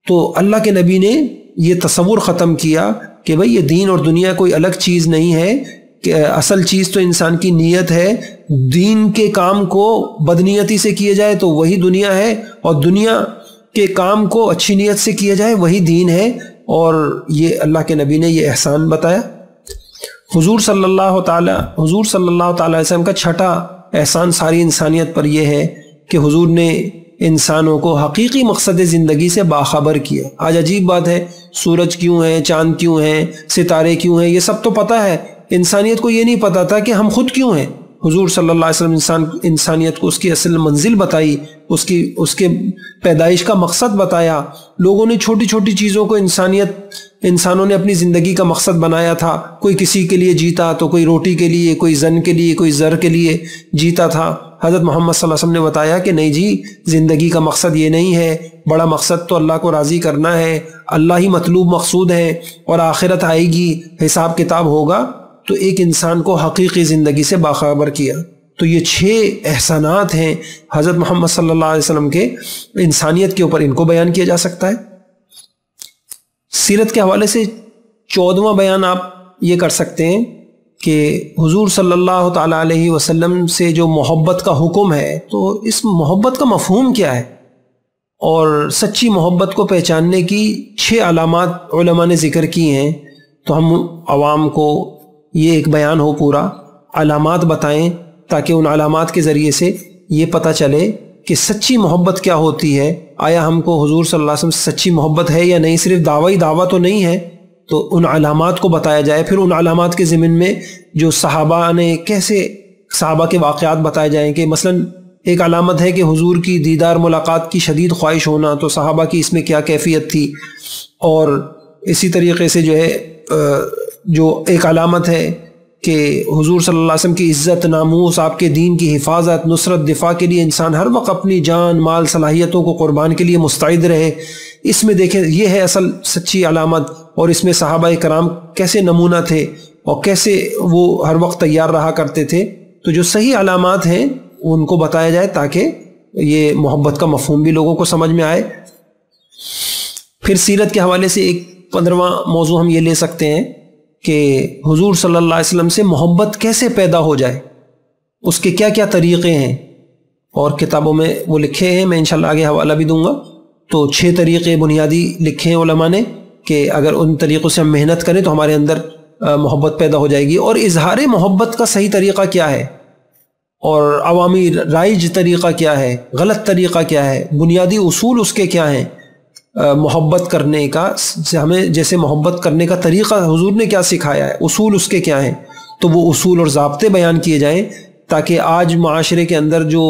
تو اللہ کے نبی نے یہ تصور ختم کیا کہ بھئی یہ دین اور دنیا کوئی الگ چیز نہیں ہے، کہ اصل چیز تو انسان کی نیت ہے۔ دین کے کام کو بدنیتی سے کیا جائے تو وہی دنیا ہے، اور دنیا کے کام کو اچھی نیت سے کیا جائے وہی دین ہے۔ اور یہ اللہ کے نبی نے یہ احسان بتایا۔ حضور صلی اللہ تعالی علیہ وسلم کا چھٹا احسان ساری انسانیت پر یہ ہے کہ حضور نے انسانوں کو حقیقی مقصد زندگی سے باخبر کیا۔ آج عجیب بات ہے، سورج کیوں ہے، چاند کیوں ہیں، ستارے کیوں ہیں، یہ سب تو پتہ ہے، انسانیت کو یہ نہیں پتہ تھا کہ ہم خود کیوں ہیں۔ حضور صلی اللہ علیہ وسلم انسانیت کو اس کی اصل منزل بتائی، اس کے پیدائش کا مقصد بتایا۔ لوگوں نے چھوٹی چھوٹی چیزوں کو انسانوں نے اپنی زندگی کا مقصد بنایا تھا۔ کوئی کسی کے لیے جیتا تو کوئی روٹی کے لیے، کوئی زن کے لیے، کوئی زر کے لیے جیتا تھا۔ حضرت محمد صلی اللہ علیہ وسلم نے بتایا کہ نہیں جی، زندگی کا مقصد یہ نہیں ہے، بڑا مقصد تو اللہ کو راضی کرنا ہے، اللہ ہی مطلوب مقصود ہے، اور آخرت آئے گی، حساب کتاب ہوگا۔ تو ایک انسان کو حقیقی زندگی سے باخبر کیا۔ تو یہ 6 احسانات ہیں حضرت محمد صلی اللہ علیہ وسلم کے انسانیت کے اوپر، ان کو بیان کیا جا سکتا ہے۔ سیرت کے حوالے سے 14واں بیان آپ یہ کر سکتے ہیں کہ حضور صلی اللہ تعالیٰ علیہ وسلم سے جو محبت کا حکم ہے، تو اس محبت کا مفہوم کیا ہے، اور سچی محبت کو پہچاننے کی 6 علامات علماء نے ذکر کی ہیں۔ تو ہم عوام کو یہ ایک بیان ہو پورا، علامات بتائیں تاکہ ان علامات کے ذریعے سے یہ پتہ چلے کہ سچی محبت کیا ہوتی ہے۔ آیا ہم کو حضور صلی اللہ علیہ وسلم سے سچی محبت ہے یا نہیں، صرف دعویٰ تو نہیں ہے۔ تو ان علامات کو بتایا جائے، پھر ان علامات کے ضمن میں جو صحابہ کے واقعات بتائے جائیں کہ مثلا ایک علامت ہے کہ حضور کی دیدار ملاقات کی شدید خواہش ہونا، تو صحابہ کی اس میں کیا کیفیت تھی۔ اور اسی طریقے سے جو ایک علامت ہے کہ حضور صلی اللہ علیہ وسلم کی عزت، ناموس، آپ کے دین کی حفاظت، نصرت، دفاع کے لیے انسان ہر وقت اپنی جان، مال، صلاحیتوں کو قربان کے لیے مستعد رہے۔ اس میں دیکھیں یہ ہے اصل سچی علامت، اور اس میں صحابہ کرام کیسے نمونہ تھے اور کیسے وہ ہر وقت تیار رہا کرتے تھے۔ تو جو صحیح علامات ہیں ان کو بتایا جائے تاکہ یہ محبت کا مفہوم بھی لوگوں کو سمجھ میں آئے۔ پھر سیرت کے حوالے سے ایک 15واں موضوع ہم یہ لے سکتے ہیں کہ حضور صلی اللہ علیہ وسلم سے محبت کیسے پیدا ہو جائے، اس کے کیا کیا طریقے ہیں، اور کتابوں میں وہ لکھے ہیں، میں انشاءاللہ آگے حوالہ بھی دوں گا۔ تو 6 طریقے بنیادی لکھے ہیں علماء نے کہ اگر ان طریقوں سے ہم محنت کریں تو ہمارے اندر محبت پیدا ہو جائے گی۔ اور اظہار محبت کا صحیح طریقہ کیا ہے، اور عوامی رائج طریقہ کیا ہے، غلط طریقہ کیا ہے، بنیادی اصول اس کے کیا ہیں، محبت کرنے کا، ہمیں جیسے محبت کرنے کا طریقہ حضور نے کیا سکھایا ہے، اصول اس کے کیا ہیں۔ تو وہ اصول اور ضابطے بیان کیے جائیں تاکہ آج معاشرے کے اندر جو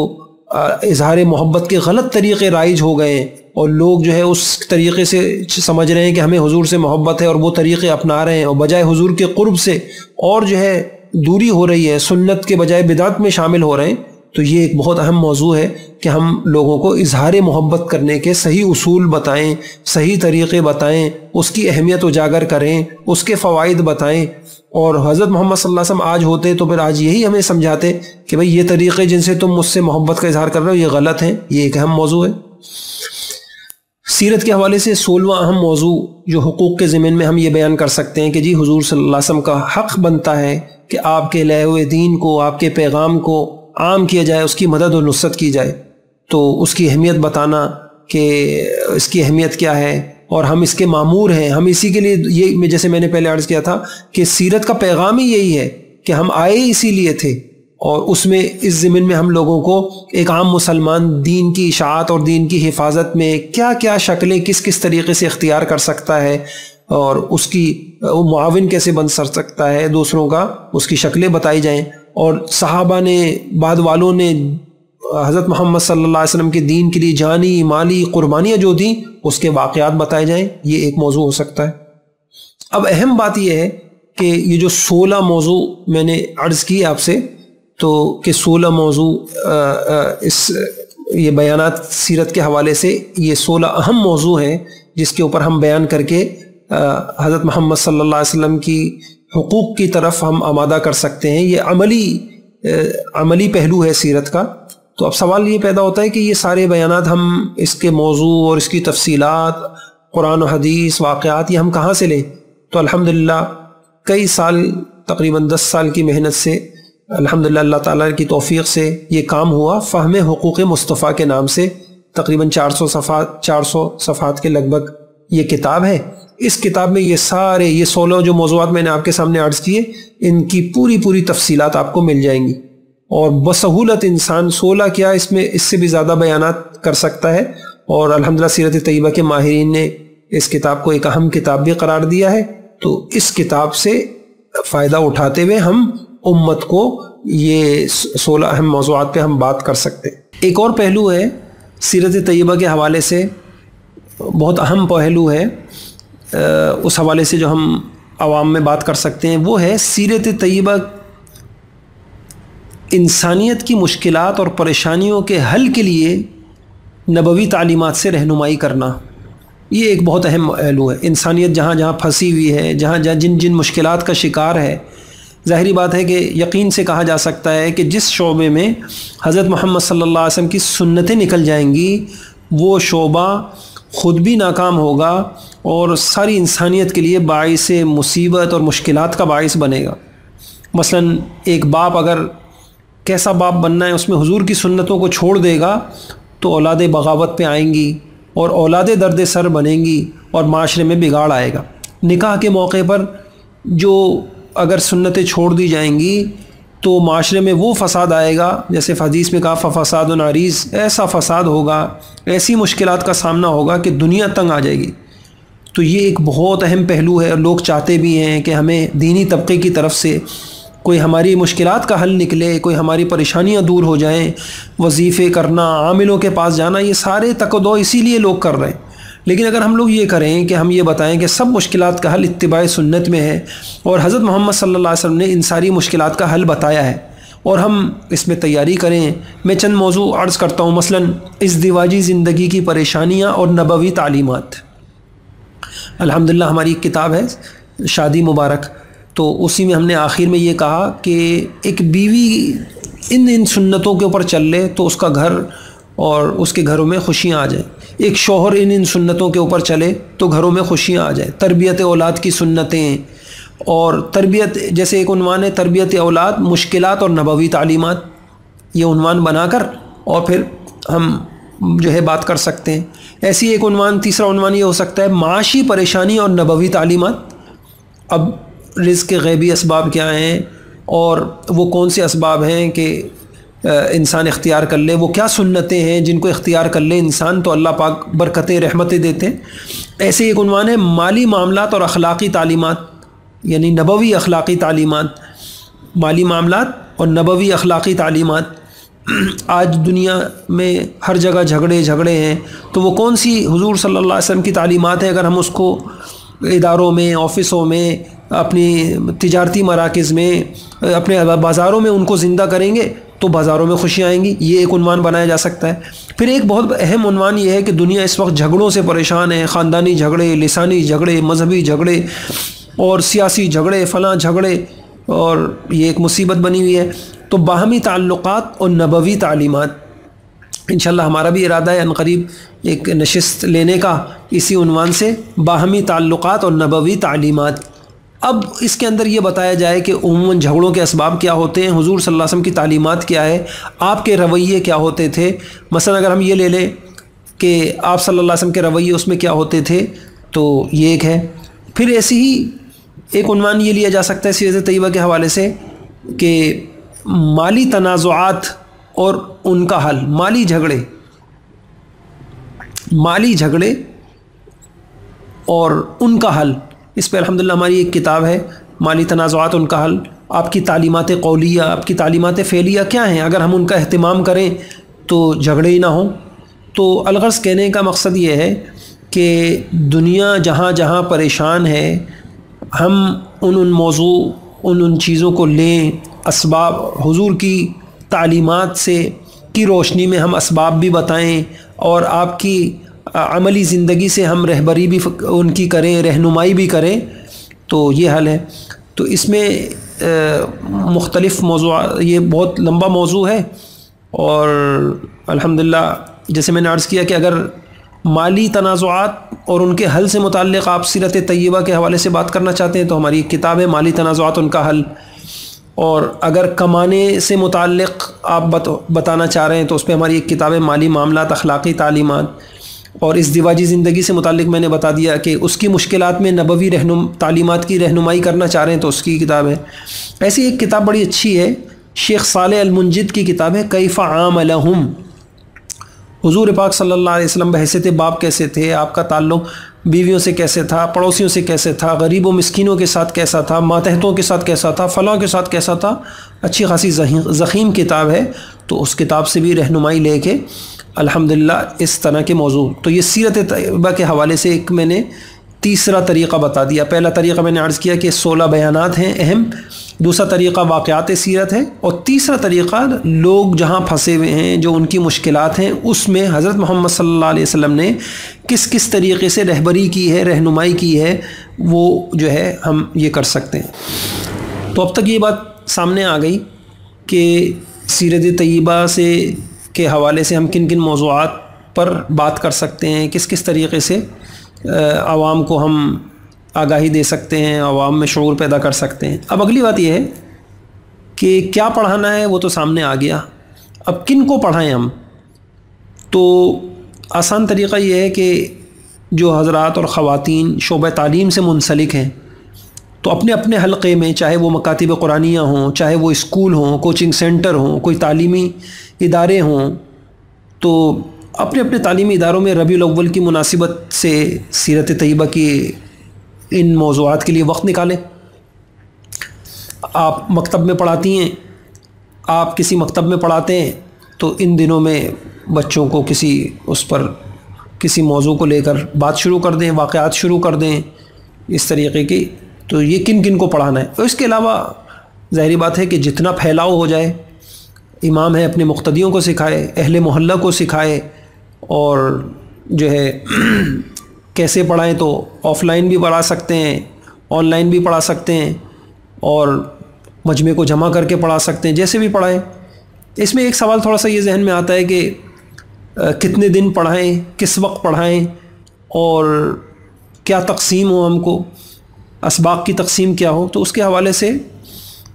اظہار محبت کے غلط طریقے رائج ہو گئے ہیں اور لوگ جو ہے اس طریقے سے سمجھ رہے ہیں کہ ہمیں حضور سے محبت ہے اور وہ طریقے اپنا رہے ہیں، اور بجائے حضور کے قرب سے اور جو ہے دوری ہو رہی ہے، سنت کے بجائے بدعت میں شامل ہو رہے ہیں۔ تو یہ ایک بہت اہم موضوع ہے کہ ہم لوگوں کو اظہار محبت کرنے کے صحیح اصول بتائیں، صحیح طریقے بتائیں، اس کی اہمیت اجاگر کریں، اس کے فوائد بتائیں۔ اور حضرت محمد صلی اللہ علیہ وسلم آج ہوتے تو پھر آج یہی ہمیں سمجھاتے کہ بھئی یہ طریقے جن سے تم مجھ سے محبت کا اظہار کر رہے ہو یہ غلط ہیں۔ یہ ایک اہم موضوع ہے۔ سیرت کے حوالے سے 16واں اہم موضوع جو حقوق کے ضمن میں ہم یہ بیان کر سکتے ہیں کہ جی حضور صلی اللہ علیہ وسلم کا حق بنتا ہے کہ آپ کے لائے ہوئے دین کو، آپ کے پیغام کو عام کیا جائے، اس کی مدد و نصرت کی جائے۔ تو اس کی اہمیت بتانا کہ اس کی اہمیت کیا ہے، اور ہم اس کے مامور ہیں، ہم اسی کے لیے، یہ جیسے میں نے پہلے عرض کیا تھا کہ سیرت کا پیغام ہی یہی ہے کہ ہم آئے اسی لیے تھے، اور اس میں اس ضمن میں ہم لوگوں کو ایک عام مسلمان دین کی اشاعت اور دین کی حفاظت میں کیا کیا شکلیں کس کس طریقے سے اختیار کر سکتا ہے، اور اس کی معاون کیسے بن سکتا ہے دوسروں کا، اس کی شکلیں بتائی جائیں، اور صحابہ نے، بعد والوں نے حضرت محمد صلی اللہ علیہ وسلم کے دین کے لیے جانی مالی قربانیاں جو دیں اس کے واقعات بتائے جائیں۔ یہ ایک موضوع ہو سکتا ہے۔ اب اہم بات یہ ہے کہ یہ جو 16 موضوع میں نے عرض کی آپ سے، تو کہ 16 موضوع یہ بیانات سیرت کے حوالے سے یہ 16 اہم موضوع ہیں جس کے اوپر ہم بیان کر کے حضرت محمد صلی اللہ علیہ وسلم کی حقوق کی طرف ہم آمادہ کر سکتے ہیں۔ یہ عملی پہلو ہے سیرت کا۔ تو اب سوال یہ پیدا ہوتا ہے کہ یہ سارے بیانات ہم اس کے موضوع اور اس کی تفصیلات، قرآن و حدیث، واقعات، یہ ہم کہاں سے لیں؟ تو الحمدللہ کئی سال، تقریباً 10 سال کی محنت سے الحمدللہ اللہ تعالیٰ کی توفیق سے یہ کام ہوا۔ فہم حقوق مصطفیٰ کے نام سے تقریباً 400 صفحات کے لگ بھگ یہ کتاب ہے۔ اس کتاب میں یہ سارے، یہ 16 جو موضوعات میں نے آپ کے سامنے عرض کیے، ان کی پوری تفصیلات آپ کو مل جائیں گی، اور بسہولت انسان 16 کیا اس میں اس سے بھی زیادہ بیانات کر سکتا ہے۔ اور الحمدللہ سیرت طیبہ کے ماہرین نے اس کتاب کو ایک اہم کتاب بھی قرار دیا ہے۔ تو اس کتاب سے فائدہ اٹھاتے ہوئے ہم امت کو یہ 16 اہم موضوعات پہ ہم بات کر سکتے ہیں۔ ایک اور پہلو ہے سیرت طیبہ کے حوالے سے، بہت اہم پہلو ہے، اس حوالے سے جو ہم عوام میں بات کر سکتے ہیں، وہ ہے سیرت طیبہ انسانیت کی مشکلات اور پریشانیوں کے حل کے لیے نبوی تعلیمات سے رہنمائی کرنا۔ یہ ایک بہت اہم پہلو ہے۔ انسانیت جہاں جہاں پھنسی ہوئی ہے، جہاں جہاں جن مشکلات کا شکار ہے، ظاہری بات ہے کہ یقین سے کہا جا سکتا ہے کہ جس شعبے میں حضرت محمد صلی اللہ علیہ وسلم کی سنتیں نکل جائیں گی، وہ شعبہ خود بھی ناکام ہوگا اور ساری انسانیت کے لیے باعث مصیبت اور مشکلات کا باعث بنے گا۔ مثلا ایک باپ اگر کیسا باپ بننا ہے اس میں حضور کی سنتوں کو چھوڑ دے گا تو اولاد بغاوت پہ آئیں گی اور اولاد درد سر بنیں گی اور معاشرے میں بگاڑ آئے گا۔ نکاح کے موقع پر جو اگر سنتیں چھوڑ دی جائیں گی تو معاشرے میں وہ فساد آئے گا، جیسے حدیث میں کہا فساد عریض، ایسا فساد ہوگا، ایسی مشکلات کا سامنا ہوگا کہ دنیا تنگ آ جائے گی۔ تو یہ ایک بہت اہم پہلو ہے، اور لوگ چاہتے بھی ہیں کہ ہمیں دینی طبقے کی طرف سے کوئی ہماری مشکلات کا حل نکلے، کوئی ہماری پریشانیاں دور ہو جائیں۔ وظیفے کرنا، عاملوں کے پاس جانا، یہ سارے تقدو اسی لیے لوگ کر رہے ہیں۔ لیکن اگر ہم لوگ یہ کریں کہ ہم یہ بتائیں کہ سب مشکلات کا حل اتباع سنت میں ہے، اور حضرت محمد صلی اللہ علیہ وسلم نے ان ساری مشکلات کا حل بتایا ہے، اور ہم اس میں تیاری کریں۔ میں چند موضوع عرض کرتا ہوں، مثلا ازدواجی زندگی کی پریشانیاں اور نبوی تعلیمات۔ الحمدللہ ہماری ایک کتاب ہے شادی مبارک، تو اسی میں ہم نے آخر میں یہ کہا کہ ایک بیوی ان سنتوں کے اوپر چل لے تو اس کا گھر اور اس کے گھروں میں خوشیاں آ جائیں۔ ایک شوہر ان سنتوں کے اوپر چلے تو گھروں میں خوشیاں آ جائیں۔ تربیت اولاد کی سنتیں، اور تربیت، جیسے ایک عنوان ہے تربیت اولاد، مشکلات اور نبوی تعلیمات، یہ عنوان بنا کر اور پھر ہم جو ہے بات کر سکتے ہیں۔ ایسی ایک عنوان، تیسرا عنوان یہ ہو سکتا ہے معاشی پریشانی اور نبوی تعلیمات۔ اب رزق کے غیبی اسباب کیا ہیں، اور وہ کون سے اسباب ہیں کہ انسان اختیار کر لے، وہ کیا سنتیں ہیں جن کو اختیار کر لے انسان تو اللہ پاک برکتیں رحمتیں دیتے ہیں۔ ایسے ایک عنوان ہے مالی معاملات اور اخلاقی تعلیمات، یعنی نبوی اخلاقی تعلیمات، مالی معاملات اور نبوی اخلاقی تعلیمات۔ آج دنیا میں ہر جگہ جھگڑے ہیں، تو وہ کون سی حضور صلی اللہ علیہ وسلم کی تعلیمات ہیں؟ اگر ہم اس کو اداروں میں، آفسوں میں، اپنی تجارتی مراکز میں، اپنے بازاروں میں ان کو زندہ کریں گے تو بازاروں میں خوشیاں آئیں گی۔ یہ ایک عنوان بنایا جا سکتا ہے۔ پھر ایک بہت اہم عنوان یہ ہے کہ دنیا اس وقت جھگڑوں سے پریشان ہے، خاندانی جھگڑے، لسانی جھگڑے، مذہبی جھگڑے اور سیاسی جھگڑے، فلاں جھگڑے، اور یہ ایک مصیبت بنی ہوئی ہے۔ تو باہمی تعلقات اور نبوی تعلیمات، انشاءاللہ ہمارا بھی ارادہ ہے عنقریب ایک نشست لینے کا اسی عنوان سے، باہمی تعلقات اور نبوی تعلیمات۔ اب اس کے اندر یہ بتایا جائے کہ عموماً جھگڑوں کے اسباب کیا ہوتے ہیں، حضور صلی اللہ علیہ وسلم کی تعلیمات کیا ہے، آپ کے رویے کیا ہوتے تھے۔ مثلا اگر ہم یہ لے لیں کہ آپ صلی اللہ علیہ وسلم کے رویے اس میں کیا ہوتے تھے، تو یہ ایک ہے۔ پھر ایسی ہی ایک عنوان یہ لیا جا سکتا ہے سیرت طیبہ کے حوالے سے کہ مالی تنازعات اور ان کا حل، مالی جھگڑے اور ان کا حل۔ اس پہ الحمدللہ ہماری ایک کتاب ہے، مالی تنازعات ان کا حل۔ آپ کی تعلیمات قولیہ، آپ کی تعلیمات فعلیہ کیا ہیں، اگر ہم ان کا اہتمام کریں تو جھگڑے ہی نہ ہوں۔ تو الغرض کہنے کا مقصد یہ ہے کہ دنیا جہاں جہاں پریشان ہے، ہم ان چیزوں کو لیں، اسباب حضور کی تعلیمات کی روشنی میں ہم اسباب بھی بتائیں، اور آپ کی عملی زندگی سے ہم رہبری بھی ان کی کریں، رہنمائی بھی کریں، تو یہ حل ہے۔ تو اس میں مختلف موضوعات، یہ بہت لمبا موضوع ہے، اور الحمدللہ جیسے میں نے عرض کیا کہ اگر مالی تنازعات اور ان کے حل سے متعلق آپ سیرت طیبہ کے حوالے سے بات کرنا چاہتے ہیں تو ہماری ایک کتاب ہے مالی تنازعات ان کا حل، اور اگر کمانے سے متعلق آپ بتانا چاہ رہے ہیں تو اس پہ ہماری ایک کتاب ہے مالی معاملات اخلاقی تعلیمات، اور اس دیواجی زندگی سے متعلق میں نے بتا دیا کہ اس کی مشکلات میں نبوی تعلیمات کی رہنمائی کرنا چاہ رہے ہیں تو اس کی کتاب ہے۔ ایسی ایک کتاب بڑی اچھی ہے، شیخ صالح المنجد کی کتاب ہے کیف عاملہم، حضور پاک صلی اللہ علیہ وسلم بحیثیت باپ کیسے تھے، آپ کا تعلق بیویوں سے کیسے تھا، پڑوسیوں سے کیسے تھا، غریب و مسکینوں کے ساتھ کیسا تھا، ماتحتوں کے ساتھ کیسا تھا، فلاں کے ساتھ کیسا تھا۔ اچھی خاصی ضخیم کتاب ہے، تو اس کتاب سے بھی رہنمائی لے کے الحمدللہ اس طرح کے موضوع۔ تو یہ سیرت طیبہ کے حوالے سے ایک میں نے تیسرا طریقہ بتا دیا۔ پہلا طریقہ میں نے عرض کیا کہ 16 بیانات ہیں اہم، دوسرا طریقہ واقعات سیرت ہے، اور تیسرا طریقہ لوگ جہاں پھنسے ہوئے ہیں، جو ان کی مشکلات ہیں، اس میں حضرت محمد صلی اللہ علیہ وسلم نے کس طریقے سے رہبری کی ہے، رہنمائی کی ہے، وہ جو ہے ہم یہ کر سکتے ہیں۔ تو اب تک یہ بات سامنے آ گئی کہ سیرت طیبہ کے حوالے سے ہم کن کن موضوعات پر بات کر سکتے ہیں، کس طریقے سے عوام کو ہم آگاہی دے سکتے ہیں، عوام میں شعور پیدا کر سکتے ہیں۔ اب اگلی بات یہ ہے کہ کیا پڑھانا ہے، وہ تو سامنے آ گیا، اب کن کو پڑھائیں ہم؟ تو آسان طریقہ یہ ہے کہ جو حضرات اور خواتین شعبہ تعلیم سے منسلک ہیں تو اپنے اپنے حلقے میں، چاہے وہ مکاتب قرآنیہ ہوں، چاہے وہ اسکول ہوں، کوچنگ سینٹر ہوں، کوئی تعلیمی ادارے ہوں، تو اپنے اپنے تعلیمی اداروں میں ربیع الاول کی مناسبت سے سیرت طیبہ کی ان موضوعات کے لیے وقت نکالیں۔ آپ مکتب میں پڑھاتی ہیں، آپ کسی مکتب میں پڑھاتے ہیں، تو ان دنوں میں بچوں کو کسی موضوع کو لے کر بات شروع کر دیں، واقعات شروع کر دیں اس طریقے کی۔ تو یہ کن کن کو پڑھانا ہے، اور اس کے علاوہ ظاہری بات ہے کہ جتنا پھیلاؤ ہو جائے، امام ہے اپنے مقتدیوں کو سکھائے، اہل محلہ کو سکھائے، اور جو ہے کیسے پڑھائیں، تو آف لائن بھی پڑھا سکتے ہیں، آن لائن بھی پڑھا سکتے ہیں، اور مجمع کو جمع کر کے پڑھا سکتے ہیں، جیسے بھی پڑھائیں۔ اس میں ایک سوال تھوڑا سا یہ ذہن میں آتا ہے کہ کتنے دن پڑھائیں، کس وقت پڑھائیں، اور کیا تقسیم ہو، ہم کو اسباق کی تقسیم کیا ہو۔ تو اس کے حوالے سے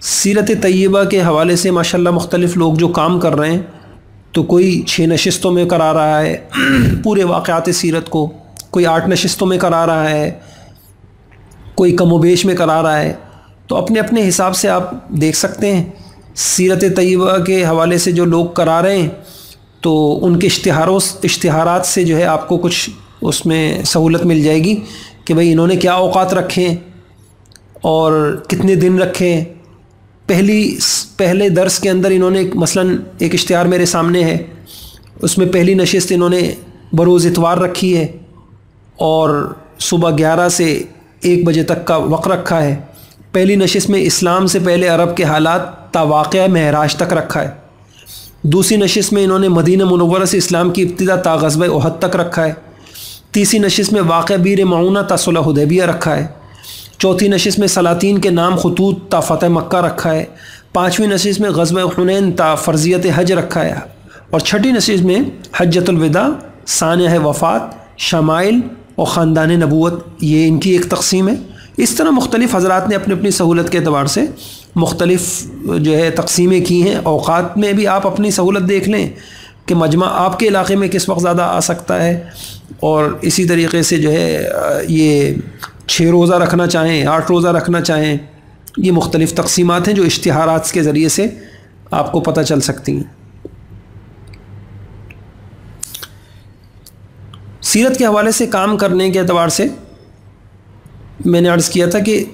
سیرت طیبہ کے حوالے سے ماشاءاللہ مختلف لوگ جو کام کر رہے ہیں، تو کوئی 6 نشستوں میں کرا رہا ہے پورے واقعات سیرت کو، کوئی 8 نشستوں میں کرا رہا ہے، کوئی کم و بیش میں کرا رہا ہے۔ تو اپنے اپنے حساب سے آپ دیکھ سکتے ہیں، سیرت طیبہ کے حوالے سے جو لوگ کرا رہے ہیں تو ان کے اشتہارات سے جو ہے آپ کو کچھ اس میں سہولت مل جائے گی کہ بھئی انہوں نے کیا اوقات رکھے ہیں اور کتنے دن رکھے ہیں۔ پہلے درس کے اندر انہوں نے مثلاً ایک اشتہار میرے سامنے ہے، اس میں پہلی نشست انہوں نے بروز اتوار رکھی ہے، اور صبح 11 سے 1 بجے تک کا وقت رکھا ہے۔ پہلی نشست میں اسلام سے پہلے عرب کے حالات تا واقعہ معراج تک رکھا ہے۔ دوسری نشست میں انہوں نے مدینہ منورہ سے اسلام کی ابتدا تا غزوہ احد تک رکھا ہے۔ تیسری نشست میں واقعہ بیر معونہ تا صلح حدیبیہ رکھا ہے۔ چوتھی نشست میں سلاطین کے نام خطوط تا فتح مکہ رکھا ہے۔ 5ویں نشست میں غزوہ حنین تا فرضیت حج رکھا ہے۔ اور چھٹی نشست میں حجۃ الوداع، سانحہ وفات، شمائل اور خاندان نبوت، یہ ان کی ایک تقسیم ہے۔ اس طرح مختلف حضرات نے اپنی اپنی سہولت کے اعتبار سے مختلف جو ہے تقسیمیں کی ہیں۔ اوقات میں بھی آپ اپنی سہولت دیکھ لیں کہ مجمع آپ کے علاقے میں کس وقت زیادہ آ سکتا ہے، اور اسی طریقے سے جو ہے یہ 6 روزہ رکھنا چاہیں، 8 روزہ رکھنا چاہیں، یہ مختلف تقسیمات ہیں جو اشتہارات کے ذریعے سے آپ کو پتہ چل سکتی ہیں۔ سیرت کے حوالے سے کام کرنے کے اعتبار سے میں نے عرض کیا تھا کہ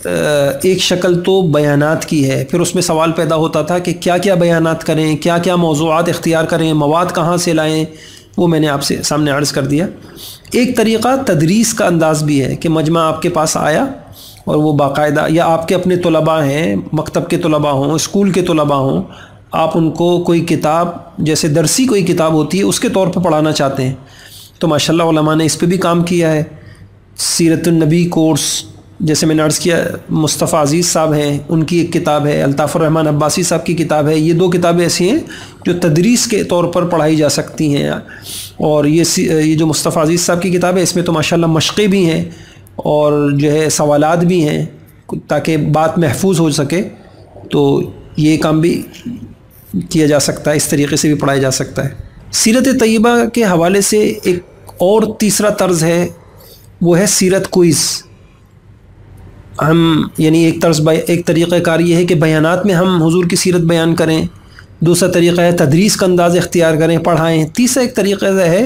ایک شکل تو بیانات کی ہے، پھر اس میں سوال پیدا ہوتا تھا کہ کیا کیا بیانات کریں، کیا کیا موضوعات اختیار کریں، مواد کہاں سے لائیں، وہ میں نے آپ سے سامنے عرض کر دیا۔ ایک طریقہ تدریس کا انداز بھی ہے کہ مجمع آپ کے پاس آیا اور وہ باقاعدہ، یا آپ کے اپنے طلباء ہیں، مکتب کے طلباء ہوں، اسکول کے طلباء ہوں، آپ ان کو کوئی کتاب جیسے درسی کوئی کتاب ہوتی ہے اس کے طور پہ پڑھانا چاہتے ہیں، تو ماشاءاللہ علماء نے اس پہ بھی کام کیا ہے۔ سیرت النبی کورس، جیسے میں نے عرض کیا مصطفیٰ عزیز صاحب ہیں، ان کی ایک کتاب ہے، الطاف الرحمن عباسی صاحب کی کتاب ہے، یہ 2 کتابیں ایسی ہیں جو تدریس کے طور پر پڑھائی جا سکتی ہیں۔ اور یہ جو مصطفیٰ عزیز صاحب کی کتاب ہے، اس میں تو ماشاءاللہ مشقیں بھی ہیں اور جو ہے سوالات بھی ہیں تاکہ بات محفوظ ہو سکے، تو یہ کام بھی کیا جا سکتا ہے، اس طریقے سے بھی پڑھایا جا سکتا ہے۔ سیرت طیبہ کے حوالے سے ایک اور تیسرا طرز ہے، وہ ہے سیرت کوئز۔ ہم یعنی ایک طریقہ کار یہ ہے کہ بیانات میں ہم حضور کی سیرت بیان کریں، دوسرا طریقہ ہے تدریس کا انداز اختیار کریں، پڑھائیں، تیسرا ایک طریقہ ہے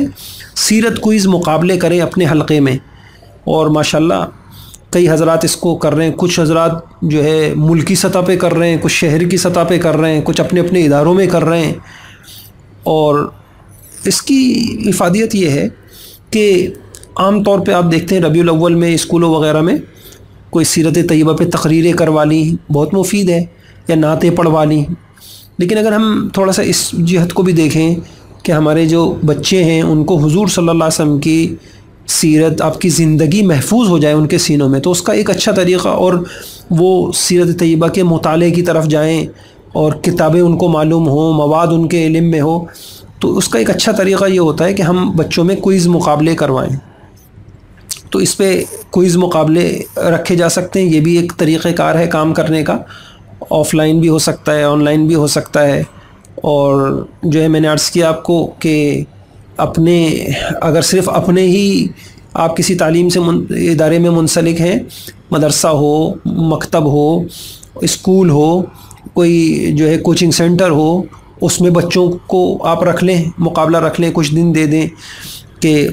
سیرت کوئز مقابلے کریں اپنے حلقے میں، اور ماشاءاللہ کئی حضرات اس کو کر رہے ہیں۔ کچھ حضرات جو ہے ملکی سطح پہ کر رہے ہیں، کچھ شہر کی سطح پہ کر رہے ہیں، کچھ اپنے اپنے اداروں میں کر رہے ہیں، اور اس کی افادیت یہ ہے کہ عام طور پہ آپ دیکھتے ہیں ربیع الاول میں اسکولوں وغیرہ میں کوئی سیرت طیبہ پہ تقریریں کروا لی، بہت مفید ہے، یا نعتیں پڑھوا لی، لیکن اگر ہم تھوڑا سا اس جہت کو بھی دیکھیں کہ ہمارے جو بچے ہیں ان کو حضور صلی اللہ علیہ وسلم کی سیرت، آپ کی زندگی محفوظ ہو جائے ان کے سینوں میں، تو اس کا ایک اچھا طریقہ، اور وہ سیرت طیبہ کے مطالعے کی طرف جائیں اور کتابیں ان کو معلوم ہوں، مواد ان کے علم میں ہو، تو اس کا ایک اچھا طریقہ یہ ہوتا ہے کہ ہم بچوں میں کوئز مقابلے کروائیں۔ تو اس پہ کوئز مقابلے رکھے جا سکتے ہیں، یہ بھی ایک طریقہ کار ہے کام کرنے کا، آف لائن بھی ہو سکتا ہے، آن لائن بھی ہو سکتا ہے۔ اور جو ہے میں نے عرض کیا آپ کو کہ اگر صرف اپنے ہی آپ کسی تعلیم سے ادارے میں منسلک ہیں، مدرسہ ہو، مکتب ہو، اسکول ہو، کوئی جو ہے کوچنگ سینٹر ہو، اس میں بچوں کو آپ رکھ لیں، مقابلہ رکھ لیں، کچھ دن دے دیں کہ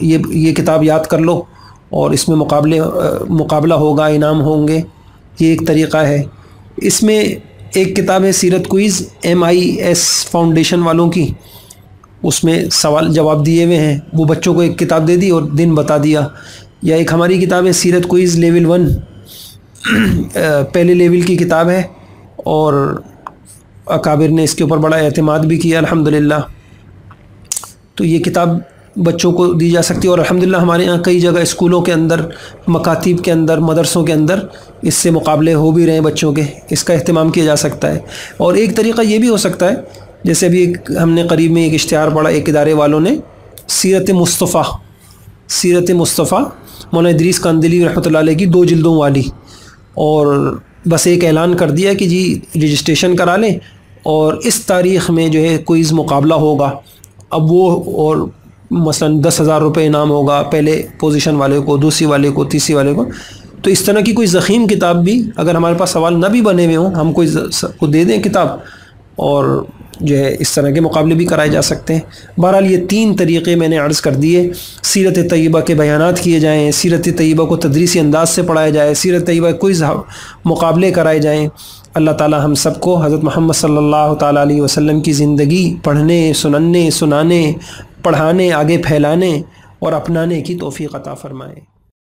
یہ کتاب یاد کر لو اور اس میں مقابلہ ہوگا، انعام ہوں گے، یہ ایک طریقہ ہے۔ اس میں ایک کتاب ہے سیرت کوئز MIS فاؤنڈیشن والوں کی، اس میں سوال جواب دیے ہوئے ہیں، وہ بچوں کو ایک کتاب دے دی اور دن بتا دیا۔ یا ایک ہماری کتاب ہے سیرت کوئز لیول 1، پہلے لیول کی کتاب ہے، اور اکابر نے اس کے اوپر بڑا اعتماد بھی کیا الحمدللہ، تو یہ کتاب بچوں کو دی جا سکتی ہے۔ اور الحمدللہ ہمارے یہاں کئی جگہ اسکولوں کے اندر، مکاتب کے اندر، مدرسوں کے اندر اس سے مقابلے ہو بھی رہے ہیں بچوں کے، اس کا اہتمام کیا جا سکتا ہے۔ اور ایک طریقہ یہ بھی ہو سکتا ہے، جیسے ابھی ہم نے قریب میں ایک اشتہار پڑھا، ایک ادارے والوں نے سیرت مصطفیٰ مولانا ادریس کاندلی رحمۃ اللہ علیہ کی 2 جلدوں والی، اور بس ایک اعلان کر دیا کہ جی رجسٹریشن کرا لیں اور اس تاریخ میں جو ہے کوئز مقابلہ ہوگا۔ اب وہ اور مثلا 10,000 روپے انعام ہوگا پہلے پوزیشن والے کو، دوسری والے کو، تیسری والے کو۔ تو اس طرح کی کوئی ضخیم کتاب بھی اگر ہمارے پاس سوال نہ بھی بنے ہوئے ہوں، ہم کو دے دیں کتاب، اور جو ہے اس طرح کے مقابلے بھی کرائے جا سکتے ہیں۔ بہرحال یہ 3 طریقے میں نے عرض کر دیے، سیرت طیبہ کے بیانات کیے جائیں، سیرت طیبہ کو تدریسی انداز سے پڑھایا جائے، سیرت طیبہ کوئز مقابلے کرائے جائیں۔ اللہ تعالی ہم سب کو حضرت محمد صلی اللہ تعالیٰ علیہ وسلم کی زندگی پڑھنے، سنانے، پڑھانے، آگے پھیلانے اور اپنانے کی توفیق عطا فرمائے۔